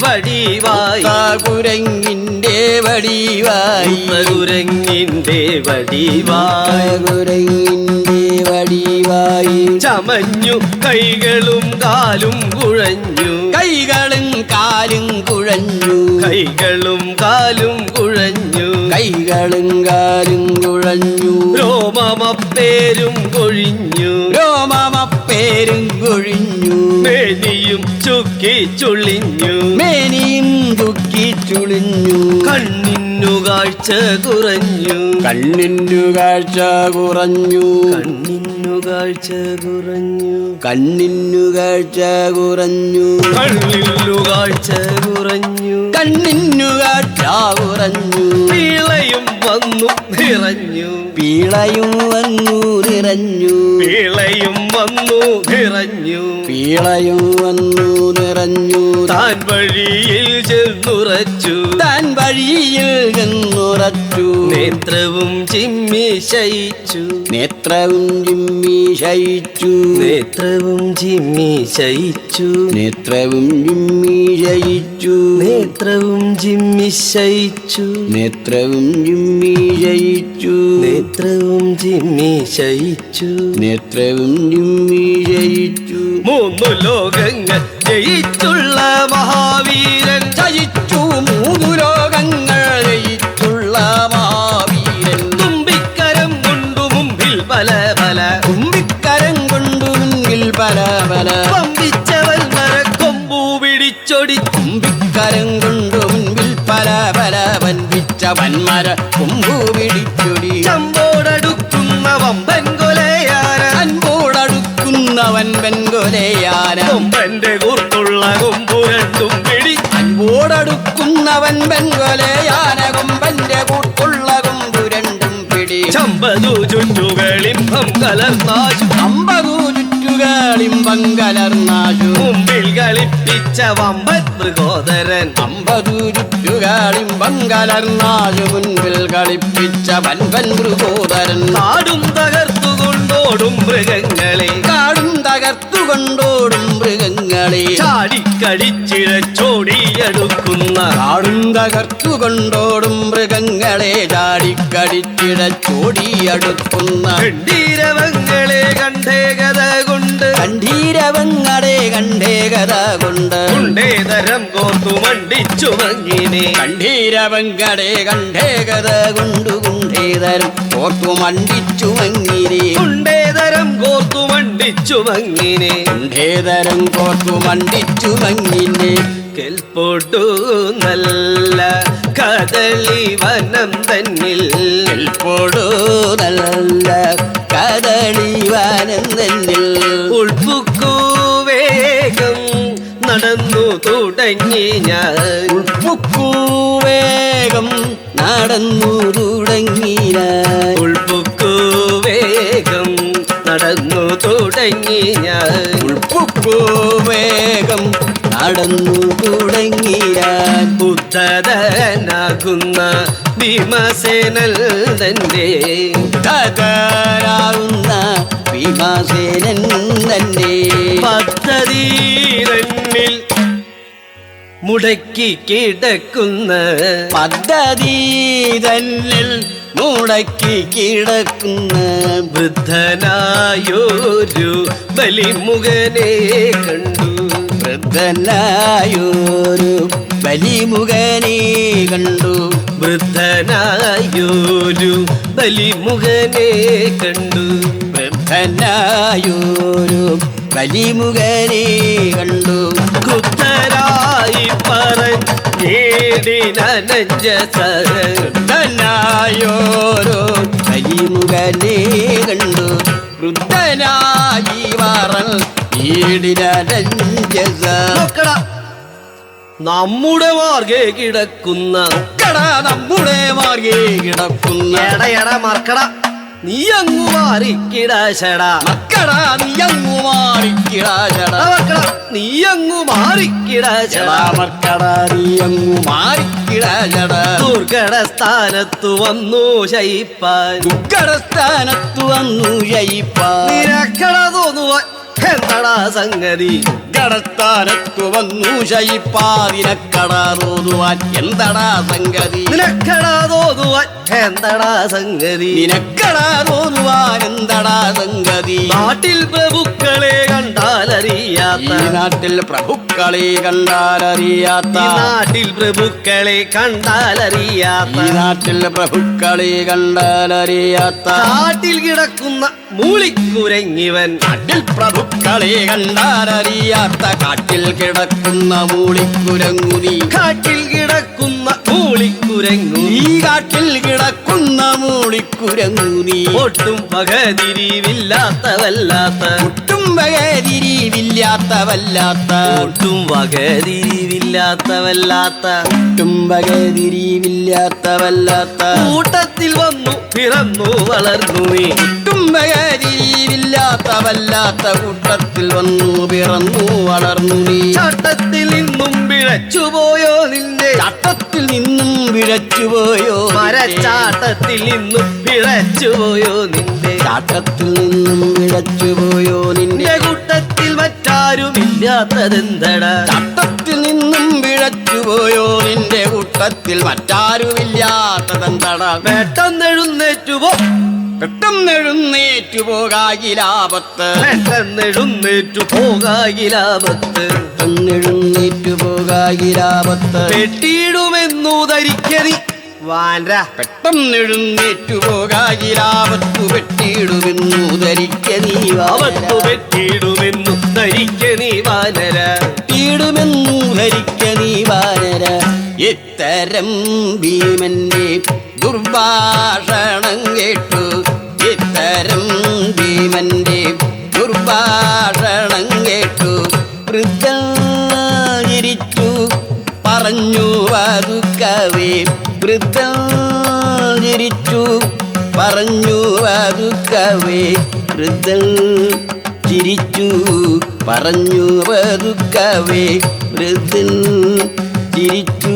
വടിവായി കുരങ്ങിന്റെ വടിവായി കുരങ്ങിന്റെ വടിവായി കുരങ്ങിന്റെ വടിവായി കുരങ്ങിന്റെ വടിവായി ചമഞ്ഞു കൈകളും കാലും കുഴഞ്ഞു കൈകളും കാലും കുഴഞ്ഞു കൈകളും കാലും കുഴഞ്ഞു കൈകളും കാലും കുഴഞ്ഞു രോമമപ്പേരും കൊഴിഞ്ഞു രോമമപ്പേരും കൊഴിഞ്ഞു മേനിയും ചുക്കി ചുളിഞ്ഞു മേനിയും ദുഃഖി ചുളിഞ്ഞു കണ്ണിന്നു കാഴ്ച കുറഞ്ഞു കണ്ണിന്നു കാഴ്ച കുറഞ്ഞു കണ്ണിന്നു കാഴ്ച കുറഞ്ഞു കണ്ണിന്നു കാഴ്ച കുറഞ്ഞു കണ്ണിന്നു കാഴ്ച കുറഞ്ഞു കണ്ണിന്നു കാഴ്ച കുറഞ്ഞു പീളയും വന്നു നിറഞ്ഞു പീളയും വന്നു നിറഞ്ഞു പീളയും വന്നു നിറഞ്ഞു പീളയും വന്നു നിറഞ്ഞു താൻ വഴിയിൽ ചെന്നുറച്ചു താൻ വഴിയിൽ ചെന്നുറച്ചു നേത്രവും ചിമ്മി ശയിച്ചു നേത്രവും ചിമ്മി ശയിച്ചു നേത്രവും ചിമ്മി ശയിച്ചു നേത്രവും ചിമ്മി ശയിച്ചു നേത്രവും ചിമ്മി ശയിച്ചു നേത്രവും ചിമ്മി ശയിച്ചു നേത്രവും ചിമ്മി ശയിച്ചു നേത്രവും ചിമ്മി ശയിച്ചു മൂന്നു ലോകങ്ങൾ ജയിച്ചുള്ള മഹാവീരൻ ജയിച്ചു മൂന്നു ലോകങ്ങൾ ജയിച്ചുള്ള മഹാവീരൻ തുമ്പിക്കരം കൊണ്ടു മുമ്പിൽ പല കരം കൊണ്ടു മുൻപിൽ പല പല വൻപിച്ച വന്മര കൊമ്പു പിടിച്ചൊടി ചമ്പോടടുക്കുന്ന വമ്പൻ കൊലയാന അൻപോടടുക്കുന്നവൻ വെൻകൊലയാന കൊമ്പന്റെ കൂർത്തുള്ള കൊമ്പു രണ്ടും പിടി അൻപോടടുക്കുന്നവൻ വെൻകൊലയാന കൊമ്പന്റെ കൂട്ടുള്ള കൊമ്പു രണ്ടും പിടി ചമ്പതു ചുറ്റുകളിമ്പം കലർന്നാശു 50 ചുറ്റുകളിമ്പം കലർന്നാശു മുമ്പിൽ കളിപ്പിച്ച വമ്പൻ മൃഗോദരൻ 50 ചുറ്റുകളിമ്പം കലർന്നാശു മുൻപിൽ കളിപ്പിച്ച വൻപൻ മൃഗോദരൻ കാടും തകർത്തുകൊണ്ടോടും മൃഗങ്ങളെ കാടും തകർത്തുകൊണ്ടോടും മൃഗങ്ങളെ ചാടിക്കടിച്ചിഴച്ചോടിയെടുക്കുന്ന കാടും തകർത്തുകൊണ്ടോടും മൃഗങ്ങളെ ചാടിക്കടിച്ചിടച്ചോടിയടുക്കുന്ന ഗണ്ടീരവങ്ങളെ കണ്ടേ കഥ കൊണ്ട് കണ്ഠീരവങ്ങളെ കണ്ടേ കഥ കൊണ്ട് കുണ്ടേതരം കോർത്തു മണ്ടിച്ചു മങ്ങിനെ കണ്ഠീരവങ്ങളെ കണ്ടേ കഥ കൊണ്ടു കുണ്ടേതരം ഓർത്തു മണ്ടിച്ചു മങ്ങിനെ കുണ്ടേതരം കോർത്തു മണ്ടിച്ചു മങ്ങിനെ കുണ്ടേതരം കോർത്തു മണ്ടിച്ചു മങ്ങിനെ കെൽപ്പൊട്ടു നല്ല കദളി വനം തന്നിൽ കെൽപ്പോടു നല്ല കദളി വനം തന്നിൽ ഉൾപ്പുക്കു വേഗം നടന്നു തുടങ്ങി ഞാൻ ഉൾപ്പുക്കു വേഗം നടന്നു തുടങ്ങിയ ഉൾപ്പുക്കു വേഗം നടന്നു തുടങ്ങി ഞാൻ ഉൾപ്പുക്കു വേഗം നടന്നു തുടങ്ങിയ ബുദ്ധനാകുന്ന ഭീമസേനൽ തന്റെ ാവുന്ന ഭീമാസേനൻ തന്നെ പദ്ധതിയിൽ മുടക്കി കിടക്കുന്ന പദ്ധതി തന്നിൽ മുടക്കി കിടക്കുന്ന വൃദ്ധനായൊരു ബലിമുഖനെ കണ്ടു വൃദ്ധനായൊരു ബലിമുഖനെ കണ്ടു വൃദ്ധനായൊരു ബലിമുഖനെ കണ്ടു വൃദ്ധനായൊരു ബലിമുഖനെ കണ്ടു കുത്തരായി പറഞ്ഞേടിനഞ്ചസ വൃദ്ധനായോരോ ബലിമുഖനെ കണ്ടു വൃദ്ധനായി വാറൽ ഈടിനഞ്ചസ നമ്മുടെ മാർഗെ കിടക്കുന്ന നമ്മുടെ മാർഗേ കിടക്കുന്ന എട മർക്കട നീ അങ്ങു മാറിക്കിടാശടാ മക്കട നീയങ്ങു മാറിക്കിടാചട നീ അങ്ങു മാറിക്കിടാശടാ മക്കട നീയങ്ങു മാറിക്കിടാചട ദുർഘട സ്ഥാനത്തു വന്നു ശയിപ്പാൻ ദുഃഖടസ്ഥാനത്തു വന്നു ജയിപ്പാ നിരക്കട തോന്നുവാൻ എന്താടാ സംഗതി ഘടസ്ഥാനത്തു വന്നു ശയിപ്പാതിനക്കട തോന്നുവാൻ എന്തടാ സംഗതി നിനക്കട തോന്നുവാൻ എന്താടാ സംഗതി നിനക്കട തോന്നുവാൻ എന്തടാ സംഗതി നാട്ടിൽ പ്രഭുക്കളെ കണ്ടാലറിയാത്ത ഈ നാട്ടിൽ പ്രഭുക്കളെ കണ്ടാലറിയാത്ത ഈ നാട്ടിൽ പ്രഭുക്കളെ കണ്ടാലറിയാത്ത ഈ നാട്ടിൽ പ്രഭുക്കളെ കണ്ടാലറിയാത്ത കാട്ടിൽ കിടക്കുന്ന മൂളിക്കുരങ്ങിവൻ നാട്ടിൽ പ്രഭുക്കളെ കണ്ടാലറിയാത്ത കാട്ടിൽ കിടക്കുന്ന മൂളിക്കുരങ്ങുനി കാട്ടിൽ കിടക്കുന്ന മൂളിക്കുരങ്ങു ഈ കാട്ടിൽ കിടക്കുന്ന മൂളിക്കുരങ്ങുനി ഒട്ടും വകതിരിവില്ലാത്തവല്ലാത്ത ഒട്ടും വകതിരിവില്ലാത്തവല്ലാത്ത ഒട്ടും വകതിരിവില്ലാത്തവല്ലാത്ത ഒട്ടും വകതിരിവില്ലാത്തവല്ലാത്ത കൂട്ടത്തിൽ വന്നു പിറന്നു വളർന്നു നീ ഒട്ടും വകതിരിവില്ലാത്തവല്ലാത്ത കൂട്ടത്തിൽ വന്നു പിറന്നു വളർന്നു നീ ചട്ടത്തിൽ നിന്നും പിഴച്ചുപോയോ നിന്റെ ചട്ടത്തിൽ നിന്നും പിഴച്ചുപോയോ മരച്ചാട്ടത്തിൽ നിന്നും പിഴച്ചുപോയോ നിന്റെ ചാട്ടത്തിൽ നിന്നും പിഴച്ചുപോയോ നിന്റെ കൂട്ടത്തിൽ മറ്റാരുമില്ലാത്തതെന്തടാ ചട്ടത്തിൽ നിന്നും പിഴച്ചുപോയോ നിന്റെ കൂട്ടത്തിൽ മറ്റാരുമില്ലാത്തതെന്തടാ പെട്ടെന്നെഴുന്നേറ്റുപോ പെട്ടെന്നെഴുന്നേറ്റു പോകാകിലാപത്ത് പെട്ടെന്നെഴുന്നേറ്റു പോകാകിലാപത്ത് പെട്ടെന്നെഴുന്നേറ്റു പോകാകിലാപത്ത് പെട്ടിയിടുമെന്നു ധരിക്കരി വാൻര പെട്ടെന്നെഴുന്നേറ്റു പോകാകിലാപത്തു പെട്ടിയിടുമെന്നു ധരിക്ക നീ അവത്തു പെട്ടിയിടുമെന്നു ധരിക്ക നീ വാനര പെട്ടിയിടുമെന്നു ധരിക്ക നീ വാനര ഇത്തരം ഭീമന്റെ ദുർഭാഷണം കേട്ടു ഇത്തരം ഭീമന്റെ ദുർഭാഷണം കേട്ടു വൃദ്ധൻ ചിരിച്ചു പറഞ്ഞു പതുക്കവേ വൃദ്ധൻ ചിരിച്ചു പറഞ്ഞു പതുക്കവേ വൃദ്ധൻ ചിരിച്ചു പറഞ്ഞു പതുക്കവേ വൃദ്ധൻ ചിരിച്ചു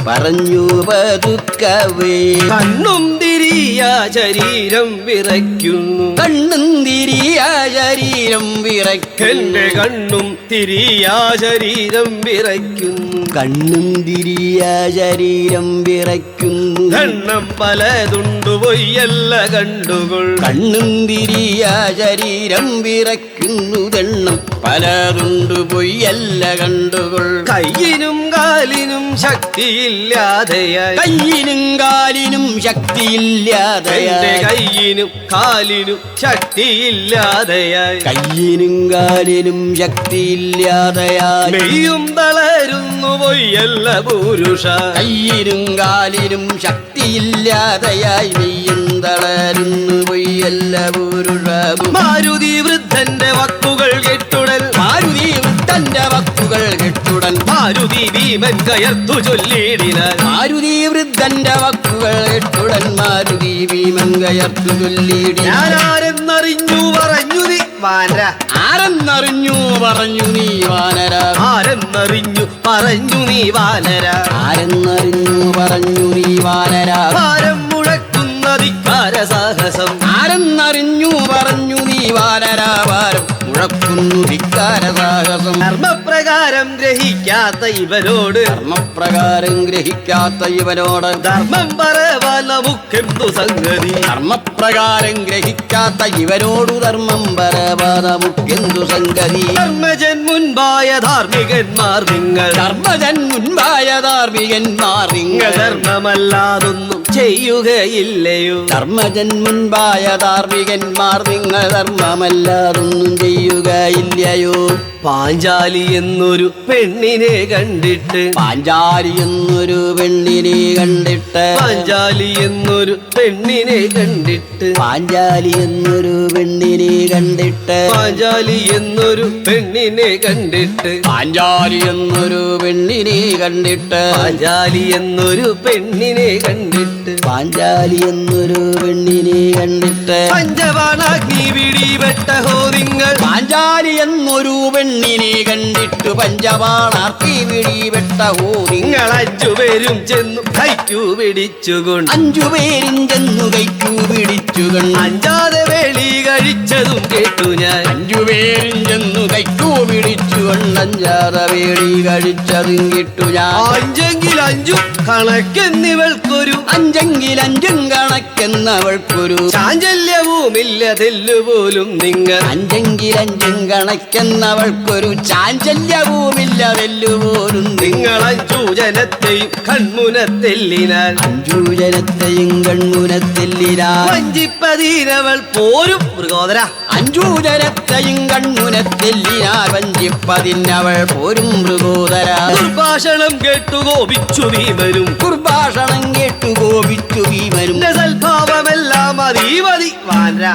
പറഞ്ഞു പതുക്കവേ കണ്ണും തിരിയ ശരീരം വിറയ്ക്കുന്നു കണ്ണും തിരിയ ശരീരം വിറയ്ക്കുന്നു എന്റെ കണ്ണും തിരിയ ശരീരം വിറയ്ക്കുന്നു കണ്ണും തിരിയ ശരീരം വിറയ്ക്കുന്നു എണ്ണം പലതുണ്ടു പൊയ്യല്ല കണ്ടുകൊൾ കണ്ണും തിരിയ ശരീരം വിറയ്ക്കുന്നു ദണ്ണം പലതുണ്ടു പൊയ്യല്ല കണ്ടുകൊൾ കയ്യിനും കാലിനും ശക്തിയില്ലാതെയായി കയ്യിനും കാലിനും എന്റെ ശക്തിയില്ലാതെയായി കയ്യിനും കാലിനും ശക്തിയില്ലാതെയായി കയ്യിനും കാലിനും ശക്തിയില്ലാതെയായി മെയ്യും തളരുന്നു പൊയ്യല്ല പുരുഷ കയ്യിനും കാലിനും ശക്തിയില്ലാതെയായി നെയ്യും തളരുന്നു പൊയ്യല്ല പുരുഷവും മാരുതി വൃദ്ധന്റെ വാക്കുകൾ കേട്ടുടൻ മാരുതി വൃദ്ധന്റെ വാക്കുകൾ കെട്ടുടൻ മാരുതി ഭീമൻ കയർത്തു ചൊല്ലിടിനാൻ മാരുതി വൃദ്ധന്റെ വാക്കുകൾ കെട്ടുടൻ മാരുതി ഭീമൻ കയർത്തു ചൊല്ലിടി ഞാനാരെന്നറിഞ്ഞു പറഞ്ഞു നീ വാനര ആരെന്നറിഞ്ഞു പറഞ്ഞു നീ വാനര ആരെന്നറിഞ്ഞു പറഞ്ഞു നീ വാനര ആരെന്നറിഞ്ഞു പറഞ്ഞു നീ വാനര ഭാരം മുഴക്കുന്ന ധിക്കാര സാഹസം ആരെന്നറിഞ്ഞു പറഞ്ഞു നീ വാനര വാരം മുഴക്കുന്നു ധിക്കാര സാഹസം ധർമ്മപ്രകാരം ഗ്രഹിക്കാത്ത ഇവരോട് ധർമ്മപ്രകാരം ഗ്രഹിക്കാത്ത ഇവനോട് ധർമ്മം പറവാൻ നമുക്കെന്തു സംഗതി ധർമ്മപ്രകാരം ഗ്രഹിക്കാത്ത ഇവനോടു ധർമ്മം പരവാദമുക്കെന്തു സംഗതി ധർമ്മജൻ മുൻപായ ധാർമ്മികന്മാർ നിങ്ങൾ ധർമ്മജൻ മുൻപായ ധാർമ്മികന്മാർ നിങ്ങൾ ധർമ്മമല്ലാതൊന്നും ചെയ്യുകയില്ലയോ ധർമ്മജൻ മുൻപായ ധാർമ്മികന്മാർ നിങ്ങൾ ധർമ്മമല്ലാതൊന്നും ചെയ്യുകയില്ലയോ പാഞ്ചാലി എന്നൊരു പെണ്ണിനെ കണ്ടിട്ട് പാഞ്ചാലി എന്നൊരു പെണ്ണിനെ കണ്ടിട്ട് പാഞ്ചാലി എന്നൊരു പെണ്ണിനെ കണ്ടിട്ട് പാഞ്ചാലി എന്നൊരു പെണ്ണിനെ കണ്ടിട്ട് പാഞ്ചാലി എന്നൊരു പെണ്ണിനെ കണ്ടിട്ട് പാഞ്ചാലി എന്നൊരു പെണ്ണിനെ കണ്ടിട്ട് പാഞ്ചാലി എന്നൊരു പെണ്ണിനെ കണ്ടിട്ട് പാഞ്ചാലി എന്നൊരു പെണ്ണിനെ കണ്ടിട്ട് പഞ്ചബാണാഗ്നി പിടിപെട്ടഹോ നിങ്ങൾ പാഞ്ചാലി എന്നൊരു പെണ്ണിനെ കണ്ടിട്ട് പഞ്ചബാണാർത്തി പിടിപെട്ട നിങ്ങൾ നിങ്ങൾ അഞ്ചുപേരും ചെന്നു കൈക്കു പിടിച്ചുകൊണ്ട് അഞ്ചുപേരും ചെന്നു കൈക്കു പിടിച്ചുകൊണ്ട് അഞ്ചാതെ വേളി കഴിച്ചതും കേട്ടു ഞാൻ അഞ്ചുപേരും ചെന്നു കൈക്കു പിടിച്ചുകൊണ്ട് അഞ്ചാത വേടി കഴിച്ചതും കിട്ടു ഞാൻ അഞ്ചെങ്കിൽ അഞ്ചും കണക്കെന്നിവൾക്കൊരു അഞ്ചെങ്കിൽ അഞ്ചും കണക്കെന്നവൾക്കൊരു ചാഞ്ചല്യവുമില്ല തെല്ലുപോലും നിങ്ങൾ അഞ്ചെങ്കിൽ അഞ്ചും കണക്കെന്നവൾക്കൊരു ചാഞ്ചല്യവുമില്ല വെല്ലുപോലും നിങ്ങൾ അഞ്ചു ജനത്തെയും കൺമുനത്തെല്ലിനാൽ അഞ്ചു ജനത്തെയും കൺമുനത്തെല്ലിനാ വഞ്ചിപ്പതീനവൾ പോരും മൃഗോദര അഞ്ചു ജനത്തെയും കൺമുനത്തെല്ലിനാൽ വഞ്ചിപ്പതിന്നവൾ പോരും മൃഗോദര ദുർഭാഷണം കേട്ടു കോപിച്ചു ഭീമരും ദുർഭാഷണം കേട്ടു കോപിച്ചു ഭീമനും എന്റെ സൽഭാവമെല്ലാം അതീമതി വാനര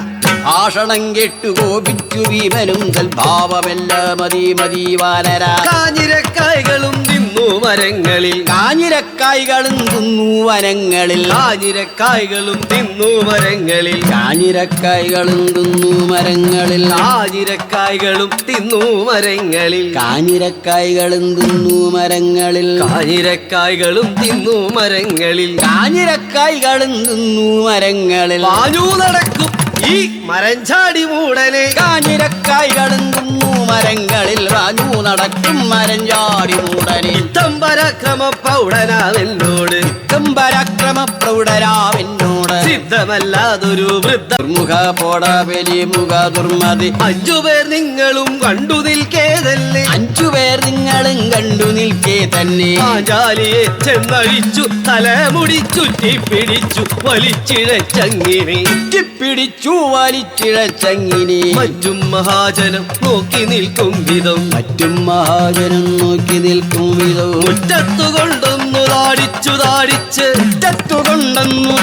ഭാഷണം കേട്ടു കോപിച്ചു ഭീമനും സൽഭാവമെല്ലാം മതി വാനര കാഞ്ഞിരക്കായ്കളും തിന്നു മരങ്ങളിൽ കാഞ്ഞിരക്കായ്കളും തിന്നു വനങ്ങളിൽ കാഞ്ഞിരക്കായ്കളും തിന്നു മരങ്ങളിൽ കാഞ്ഞിരക്കായ്കളും തിന്നു മരങ്ങളിൽ കാഞ്ഞിരക്കായ്കളും തിന്നു മരങ്ങളിൽ കാഞ്ഞിരക്കായ്കളും തിന്നു മരങ്ങളിൽ കാഞ്ഞിരക്കായ്കളും തിന്നു മരങ്ങളിൽ കാഞ്ഞിരക്കായ്കളും തിന്നു മരങ്ങളിൽ പാഞ്ഞു നടക്കും ഈ മരം ചാടി മൂടനെ കാഞ്ഞിരക്കായ്കളും തിന്നു മരങ്ങളിൽ റാഞ്ഞു നടക്കും മരം ചാടി മൂടനെ യുദ്ധം പരാക്രമ പൗടനാവെന്നോട് പരാക്രമ പ്രൗഢരാവെന്നോട് സിദ്ധമല്ലാതൊരു വൃദ്ധ ദുർമുഖ പോട വലിമുഖ ദുർമതി അഞ്ചുപേർ നിങ്ങളും കണ്ടു നിൽക്കേതല്ലേ അഞ്ചുപേർ നിങ്ങളും കണ്ടു നിൽക്കേ തന്നെ പാഞ്ചാലിയെ ചെന്നഴിച്ചു തലമുടി ചുറ്റിപ്പിടിച്ചു വലിച്ചിഴച്ചങ്ങിനെ പിടിച്ചു വലിച്ചിഴച്ചങ്ങിനെ മറ്റും മഹാജനം നോക്കി നോക്കി നിൽക്കും വിധം മറ്റും മഹാജനം നോക്കി നിൽക്കും വിധം മുറ്റത്തു കൊണ്ടൊന്നു താടിച്ചു താടിച്ച് കൊണ്ടൊന്നു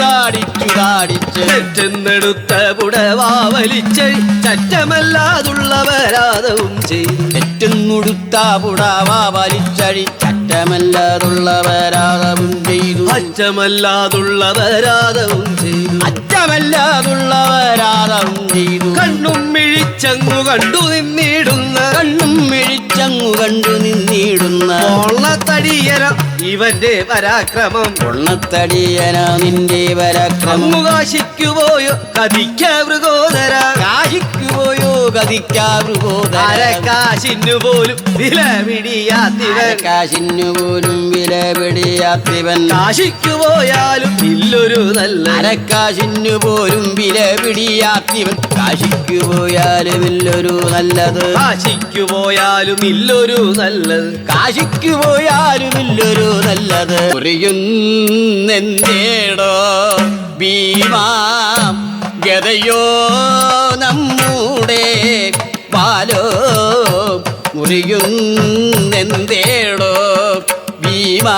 താടിച്ചു തെറ്റെന്നെടുത്ത പുടവാ വലിച്ച് ചറ്റമല്ലാതുള്ളവരാതവും ചെയ്തു തെറ്റുന്നുടുത്ത പുടവാ വലിച്ചഴി ചറ്റമല്ലാതുള്ളവരാതവും ചെയ്തു അറ്റമല്ലാതുള്ളവരാതവും ചെയ്തു അറ്റമല്ലാതുള്ളവരാതവും ചെയ്തു കണ്ണും മിഴിച്ചങ്ങു കണ്ടു നിന്നിടുന്ന പൊള്ളത്തടിയന ഇവന്റെ പരാക്രമം പൊള്ളത്തടിയന നിന്റെ പരാക്രമം കാശിക്കു പോയോ കതിക്കാവൃഗോദര കാശിക്കു പോയോ കതിക്കാവൃഗോദര അരക്കാശിനു പോലും വില പിടിയാത്തിവൻ കാശിനു പോലും വില പിടിയാത്തിവൻ കാശിക്കു പോയാലും ഇല്ലൊരു നല്ല അരക്കാശിനു പോലും വില പിടിയാത്തിവൻ കാശിക്കു പോയാലും ഇല്ലൊരു നല്ലത് കാശിക്കു പോയാലും ഇല്ലൊരു നല്ലത് കാശിക്കു പോയാലും ഇല്ലൊരു നല്ലത് കുറിയുന്നെന്തേടോ ഭീമാ ഗതയോ നമ്മുടെ ബാലോ മുറിയുന്നെന്തേടോ ഭീമാ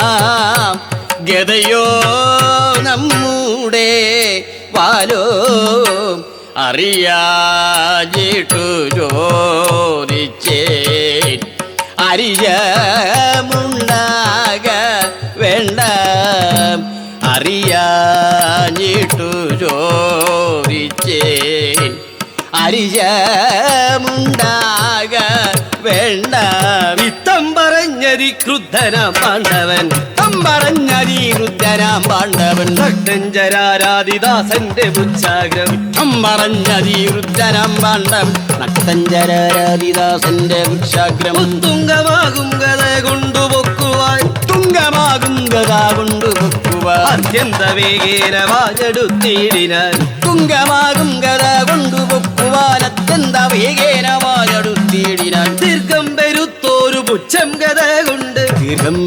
ഗതയോ നമ്മുടെ ബാലോ അറിയാജിട്ടു ചോദിച്ചേ അരിയമുണ്ടാക വേണ്ട അറിയാഞ്ഞിട്ടു ചോദിച്ചേ അരിയമുണ്ടാക വേണ്ട വിത്തം പറഞ്ഞതി ക്രുദ്ധനാം പാണ്ഡവൻ പറഞ്ഞതീരുദ്ധനാം പാണ്ഡവൻ ഭക്തഞ്ചരാരാധിദാസന്റെ പുച്ഛാഗ്രം പറഞ്ഞതീരുദ്ധനാം പാണ്ഡവൻ നക്തഞ്ചരാരാധിദാസന്റെ പുച്ഛാഗ്രം തുങ്കമാകും ഗത കൊണ്ടുപൊക്കുവാൻ തുങ്കമാകും ഗത കൊണ്ടുപൊക്കുവാൻ അത്യന്ത വേഗേന വാഞ്ഞെടുത്തിടിനാൻ തുങ്കമാകും ഗത കൊണ്ടുപൊക്കുവാൻ അത്യന്ത വേഗേന വാഞ്ഞെടുത്തിടിനാൻ ദീർഘം പെരുത്തോരു പുച്ഛം ഗത കൊണ്ട് ദീർഘം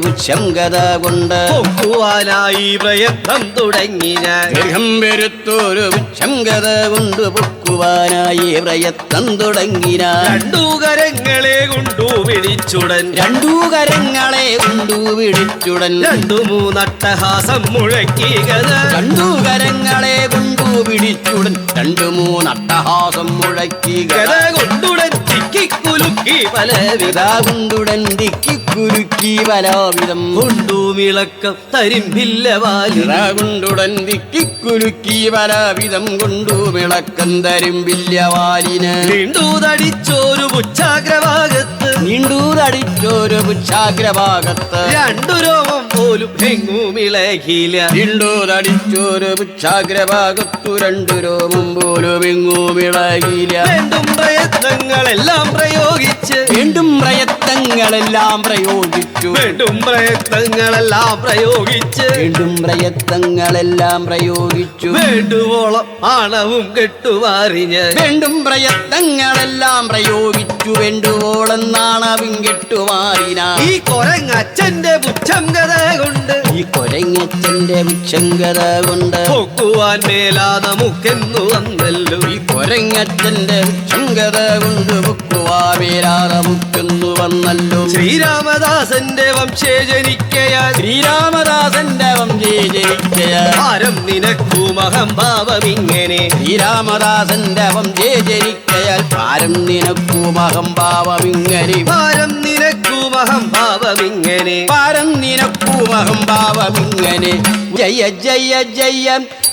പുച്ഛം ഗത കൊണ്ട് പൊക്കുവാനായി പ്രയത്നം തുടങ്ങി ഞാൻ ദീർഘം പെരുത്തോരു പുച്ഛം ഗത കൊണ്ട് പൊക്കുവാനായി പ്രയത്നം തുടങ്ങിനാൻ രണ്ടു കരങ്ങളെ കൊണ്ടു പിടിച്ചുടൻ രണ്ടു കരങ്ങളെ കൊണ്ടു പിടിച്ചുടൻ രണ്ടു മൂന്നട്ടഹാസം മുഴക്കി ഗത രണ്ടു കരങ്ങളെ കൊണ്ടു പിടിച്ചുടൻ രണ്ടു മൂന്നട്ടഹാസം മുഴക്കി ഗത കൊണ്ടുടൻ തിക്കിക്കുലുക്കി പലവിധ കൊണ്ടുടൻ ദിക്കിക്കുരുക്കി പലവിധം കൊണ്ടു മിളക്കം തരിമ്പില്ല വാലിത കൊണ്ടുടൻ ദിക്കിക്കുരുക്കി പലവിധം കൊണ്ടു വിളക്കം തരുമ്പില്ല വാലിന് നീണ്ടൂതടിച്ചോരു പുച്ഛാഗ്രഭാഗത്ത് നീണ്ടൂതടിച്ചോരു പുച്ഛാഗ്രഭാഗത്ത് രണ്ടു രോമം പോലും എങ്ങുമിളകില്ല നീണ്ടൂതടിച്ചോരു പുച്ഛാഗ്രഭാഗത്തു രണ്ടു രോമം പോലും എങ്ങുമിളകില്ല വീണ്ടും പ്രയത്നങ്ങളെല്ലാം പ്രയോഗിച്ച് വീണ്ടും പ്രയത്നങ്ങളെല്ലാം പ്രയോഗിച്ചു വീണ്ടും പ്രയത്നങ്ങളെല്ലാം പ്രയോഗിച്ച് വീണ്ടും പ്രയത്നങ്ങളെല്ലാം പ്രയോഗിച്ചു വേണ്ടുവോളം ആണവും കെട്ടുമാറിഞ്ഞ് വീണ്ടും പ്രയത്നങ്ങളെല്ലാം പ്രയോഗിച്ചു വേണ്ടുവോളം നാണവും കെട്ടുമാറിന ഈ കൊരങ്ങച്ചന്റെ പുച്ഛം കഥ കൊണ്ട് ഈ കൊരങ്ങച്ചന്റെ വിക്ഷങ്കത കൊണ്ട് പൊക്കുവാൻ മേലാ നമുക്കെന്നു വന്നല്ലോ ഈ കൊരങ്ങച്ചന്റെ വിക്ഷങ്കത കൊണ്ട് പൊക്കുവാ മേലാതെ മുക്കുന്നു വന്നല്ലോ ശ്രീരാമദാസന്റെ വംശേ ജനിക്കയാൽ ശ്രീരാമദാസന്റെ വംശേ ജനിക്കയാൽ ഭാരം നിനക്കും അഹംഭാവമിങ്ങനെ ശ്രീരാമദാസന്റെ വംശേ ജനിക്കയാൽ ഭാരം നിനക്കും അഹംഭാവമിങ്ങനെ ഭാരം നിനക്കും അഹംഭാവമിങ്ങനെ ഭാരം നിനക്കും അഹംഭാവമിങ്ങനെ ജയ ജയ ജയ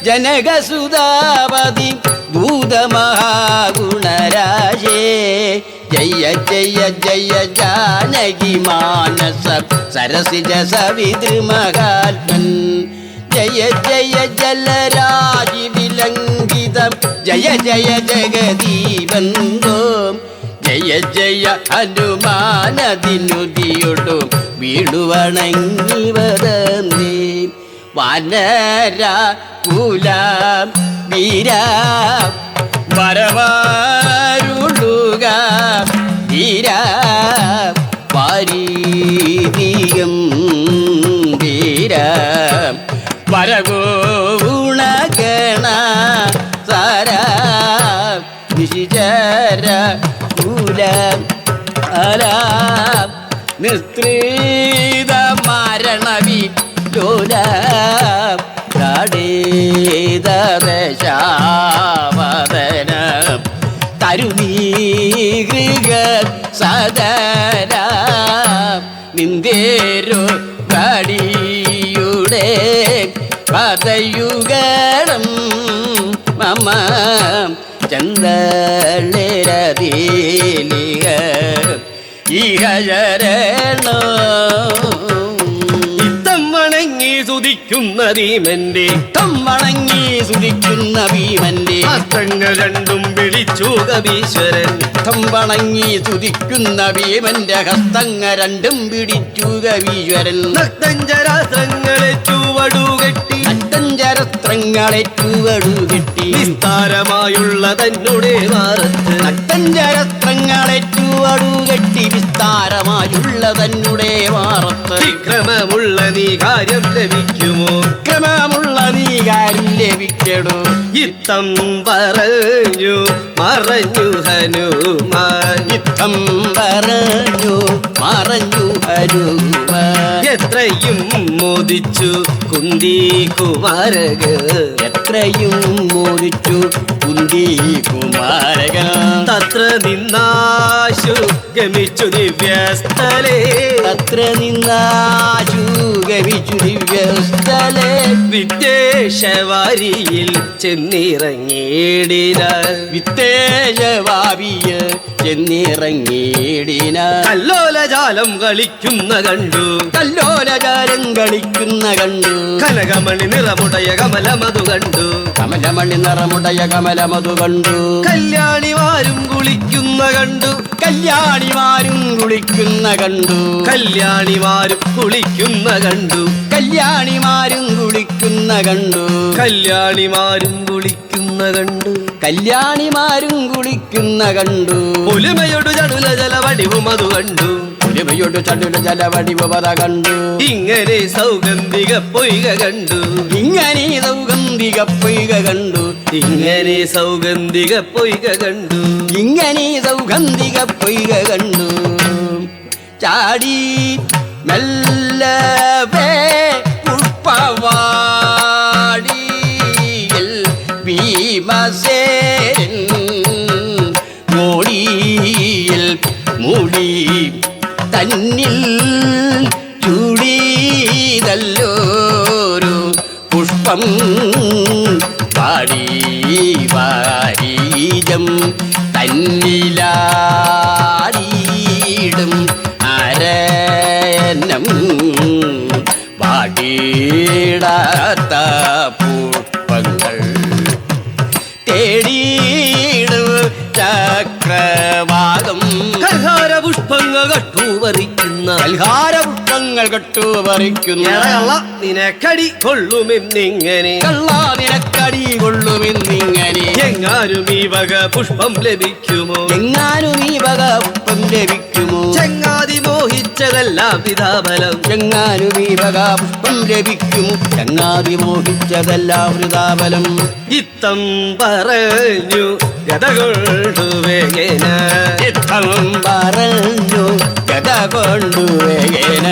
ജനകസുതാപതി ഭൂതമഹാഗുണരാജേ ജയ ജയ ജയ ജാനകി മാനസ സരസിജ സവിതൃമഹാത്മൻ ജയ ജയ ജലരാജി വിലംഘിതം ജയ ജയ ജഗദീവന്തോ ജയ ജയ ഹനുമാനദിനുദിയൊടു വീടുവണങ്ങി വരന്നേ വാനര കുല വീര വരവാരുളുക വീര വാരീതികം വീര വരഗോണഗണ സാര നിശിചര അല നിസ്ത്രീത മരണവിലോല ദശാവദന തരുണീകൃക സദന നിന്ദേരോ വടിയുടെ പദയുഗളം മമ ചന്ദളിരതീലിക ഇഹരേണോ വണങ്ങി സുതിക്കുന്ന ഭീമന്റെ വണങ്ങി സുതിക്കുന്ന ഭീമന്റെ ഹസ്തങ്ങൾ രണ്ടും പിടിച്ചു കവീശ്വരൻ വണങ്ങി സുതിക്കുന്ന ഭീമന്റെ ഹസ്തങ്ങ രണ്ടും പിടിച്ചു കവീശ്വരൻ നക്തഞ്ചരാസ്ത്രങ്ങളെ ചുവടുകെട്ടി നക്തഞ്ചരസ്ത്രങ്ങളെ ചുവടുകെട്ടി വിസ്താരമായുള്ള തന്നെ വാറത്ത് നക്തഞ്ചരസ്ത്രങ്ങളെ ചുവടുകെട്ടി വിസ്താരമായുള്ള തന്നെ വാറത്ത് വിക്രമമുള്ള നീ കാര്യം ലഭിക്കുമോ ക്രമമുള്ള നീ കാര്യം ലഭിക്കടോ ഇത്തം പറഞ്ഞു മറഞ്ഞു ഹനുമാൻ യുദ്ധം പറഞ്ഞു മറഞ്ഞു ഹനുമാൻ എത്രയും മോദിച്ചു കുന്തി കുമാരക എത്രയും മോദിച്ചു കുന്തി കുമാരക തത്ര നിന്നാശു ഗമിച്ചു ദിവ്യസ്ഥലേ തത്ര നിന്നാശു ഗമിച്ചു ദിവ്യസ്ഥലേ വിദ്വേഷവാരിയിൽ ചെന്നിറങ്ങിയിടിന വിത്തേജവാവിയ ചെന്നിറങ്ങിയിടിന കല്ലോലജാലം കളിക്കുന്ന കണ്ടു കല്ലോലജാലം കളിക്കുന്ന കണ്ടു കനകമണി നിറമുടയ കമലമതു കണ്ടു കമലമണി നിറമുടയ കമലമതു കണ്ടു കല്യാണിമാരും കുളിക്കുന്ന കണ്ടു കല്യാണിമാരും കുളിക്കുന്ന കണ്ടു കല്യാണിമാരും കുളിക്കുന്ന കണ്ടു കല്യാണിമാരും കുളിക്കുന്ന കണ്ടു കല്യാണിമാരും കുളിക്കുന്ന കണ്ടു കല്യാണിമാരും കുളിക്കുന്ന കണ്ടു പുലിമയൊടു ചടുല ജലവടിവും അത് കണ്ടു പുലിമയോട് ചടുല ജലവടിവത കണ്ടു ഇങ്ങനെ സൗഗന്ധിക പൊയ്ക കണ്ടു ഇങ്ങനെ സൗഗന്ധിക പൊയ്ക കണ്ടു ഇങ്ങനെ സൗഗന്ധിക പൊയ്ക കണ്ടു ഇങ്ങനെ സൗഗന്ധിക പൊയ്ക കണ്ടു ചാടി മെല്ലവേ പുഷ്പവാടിയിൽ ഭീമസേനൻ മോടിയിൽ മുടി തന്നിൽ ചൂടിയതല്ലോരു പുഷ്പം പാടി വാരീജം തന്നിലാടിയിടും അരനം പാടിയിടാത്ത പുഷ്പങ്ങൾ തേടിയിടും ചക്രവാകം കൽഹാര പുഷ്പങ്ങൾ കട്ടുപറിക്കുന്ന കൽഹാര പുഷ്പങ്ങൾ കട്ടുപറിക്കുന്ന കള്ള നിനക്കടി കൊള്ളുമെന്നിങ്ങനെ കള്ളാ നിനക്കടി കൊള്ളുമെന്നിങ്ങനെ എങ്ങാനും ഈ വക പുഷ്പം ലഭിക്കുമോ എങ്ങാനും ഈ വക പുഷ്പം ലഭിക്കുമോ ചങ്ങാതി മോഹിച്ചതെല്ലാം വിധാഫലം എങ്ങാനും ഈ വക പുഷ്പം ലഭിക്കുമോ ചങ്ങാതി മോഹിച്ചതെല്ലാം വൃതാഫലം ഇത്തം പറഞ്ഞു ഗത കൊണ്ടുവേഗേന ചിത്തം പറഞ്ഞു ഗത കൊണ്ടുവേഗേന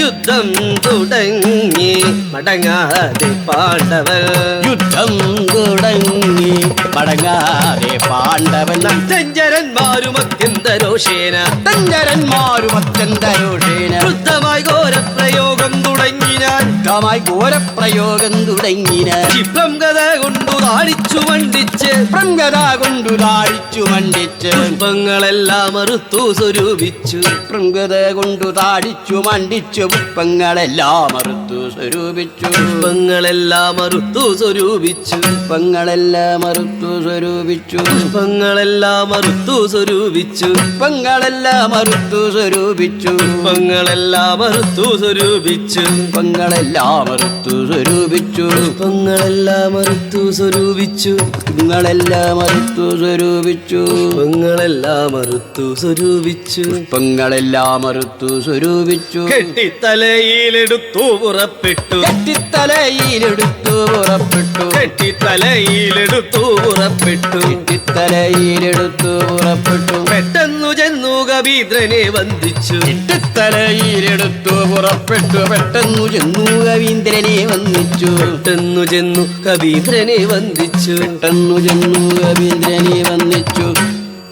യുദ്ധം തുടങ്ങി മടങ്ങാതെ പാണ്ഡവർ യുദ്ധം തുടങ്ങി മടങ്ങാതെ പാണ്ഡവൻ സഞ്ചരന്മാരും അത്യന്തരോഷേന തഞ്ചരന്മാരും അത്യന്തരോഷേന വൃദ്ധമായി ഘോരപ്രയോഗം തുടങ്ങിനാൻ മായി ഘോരപ്രയോഗം തുടങ്ങിന ക്ഷിപ്രം കഥ കൊണ്ടു താടിച്ചു മണ്ടിച്ച് പ്രംഗത കൊണ്ടു താടിച്ചു മണ്ടിച്ച് പുഷ്പങ്ങളെല്ലാം അറുത്തു സ്വരൂപിച്ചു പ്രംഗത കൊണ്ടു താടിച്ചു മണ്ടിച്ചു പുഷ്പങ്ങളെല്ലാം അറുത്തു സ്വരൂപിച്ചു പുഷ്പങ്ങളെല്ലാം അറുത്തു സ്വരൂപിച്ചു പുഷ്പങ്ങളെല്ലാം അറുത്തു സ്വരൂപിച്ചു പുഷ്പങ്ങളെല്ലാം അറുത്തു സ്വരൂപിച്ചു പുഷ്പങ്ങളെല്ലാം അറുത്തു സ്വരൂപിച്ചു പുഷ്പങ്ങളെല്ലാം അറുത്തു സ്വരൂപിച്ചു പുഷ്പങ്ങളെല്ലാം അറുത്തു സ്വരൂപിച്ചു പുഷ്പങ്ങളെല്ലാം അറുത്തു സ്വരൂപിച്ചു പുഷ്പങ്ങളെല്ലാം അറുത്തു സ്വരൂപിച്ചു പുഷ്പങ്ങളെല്ലാം അറുത്തു സ്വരൂപിച്ചു പുഷ്പങ്ങളെല്ലാം എല്ലാം അറുത്തു സ്വരൂപിച്ചു. കെട്ടിത്തലയിലെടുത്തു പുറപ്പെട്ടു. കെട്ടിത്തലയിലെടുത്തു പുറപ്പെട്ടു. കെട്ടിത്തലയിലെടുത്തു പുറപ്പെട്ടു. കെട്ടിത്തലയിലെടുത്തു പുറപ്പെട്ടു. പെട്ടെന്നു ചെന്നു കവീന്ദ്രനെ വന്ദിച്ചു. കെട്ടിത്തലയിലെടുത്തു പുറപ്പെട്ടു. പെട്ടെന്നു ചെന്നു കവീന്ദ്രനെ വന്ദിച്ചു. പെട്ടെന്നു ചെന്നു കവീന്ദ്രനെ വന്ദിച്ചു. പെട്ടെന്നു ചെന്നു കവീന്ദ്രനെ വന്ദിച്ചു.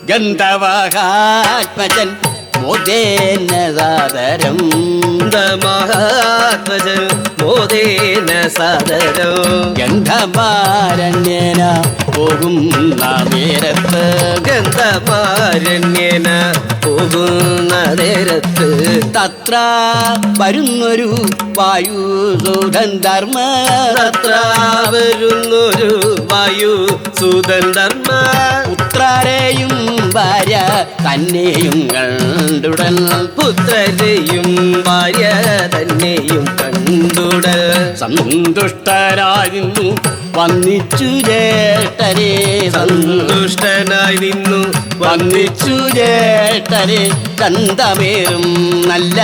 ഗന്ധവഹാത്മജൻ മോദേന സാദരം. മഹാത്മജൻ മോദേന സാദരം. ഗന്ധമാരണ്യേന പോകുന്ന നേരത്ത്. ഗന്ധമാരണ്യേന പോകുന്ന നേരത്ത്. തത്ര വരുന്നൊരു വായുസൂതൻ ധർമ്മ. തത്ര വരുന്നൊരു വായു സൂതൻ ധർമ്മ. പുത്രരെയും ഭാര്യ തന്നെയും കണ്ടുടൻ. പുത്രരെയും ഭാര്യ തന്നെയും കണ്ടുടൻ. സന്തുഷ്ടരായി നിന്നു വന്നിച്ചു ജേട്ടരെ. സന്തുഷ്ടനായി നിന്നു വന്നിച്ചു ജേട്ടരെ. ചന്തമേറും നല്ല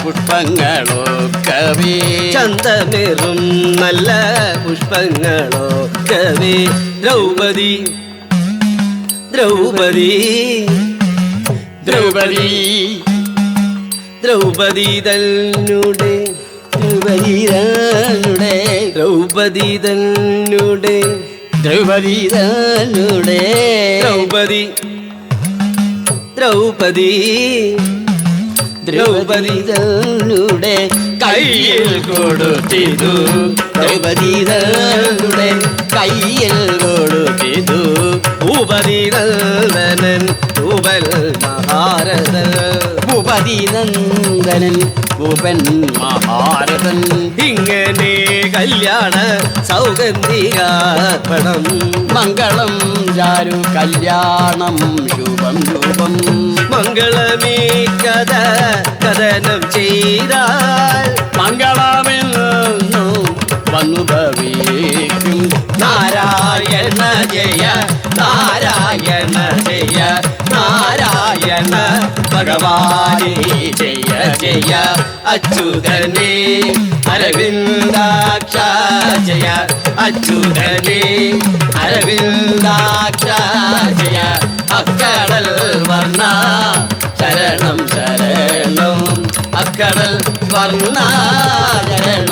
പുഷ്പങ്ങളൊക്കവേ. ചന്തമേറും നല്ല പുഷ്പങ്ങളൊക്കവേ. ദ്രൗപദി ദ്രൗപദി ദ്രൗപദി ദ്രൗപദി തന്നുടെ ദ്രൗപദി തന്നുടെ ദ്രൗപദി തന്നുടെ ദ്രൗപദി തന്നുടെ ദ്രൗപദി ദ്രൗപദി ദ്രൗപദി തന്നുടെ കയ്യിൽ കൊടുത്തിതു. ദ്രൗപദി തന്നുടെ കയ്യിൽ കൊടുത്തിതു. ഭൂപതി നന്ദനൻ ഭൂപൻ മഹാരഥൻ. ഭൂപതി നന്ദനൻ ഭൂപൻ മഹാരഥൻ. ഇങ്ങനെ കല്യാണ സൗഗന്ധികാർപ്പണം. മംഗളം ചാരു കല്യാണം ശുഭം ശുഭം. മംഗളമീ കഥ കഥനം ചെയ്താൽ മംഗളമെന്നു വന്നു ഭവിക്കും. നാരായണ ജയ നാരായണ ജയ നാരായണ ഭഗവാനേ ജയ ജയ. അച്യുതനേ അരവിന്ദാക്ഷ ജയ. അച്യുതനേ അരവിന്ദാക്ഷ ജയ. അക്കടൽ വർണ്ണ ശരണം ശരണം. അക്കടൽ വർണ്ണ ശരണം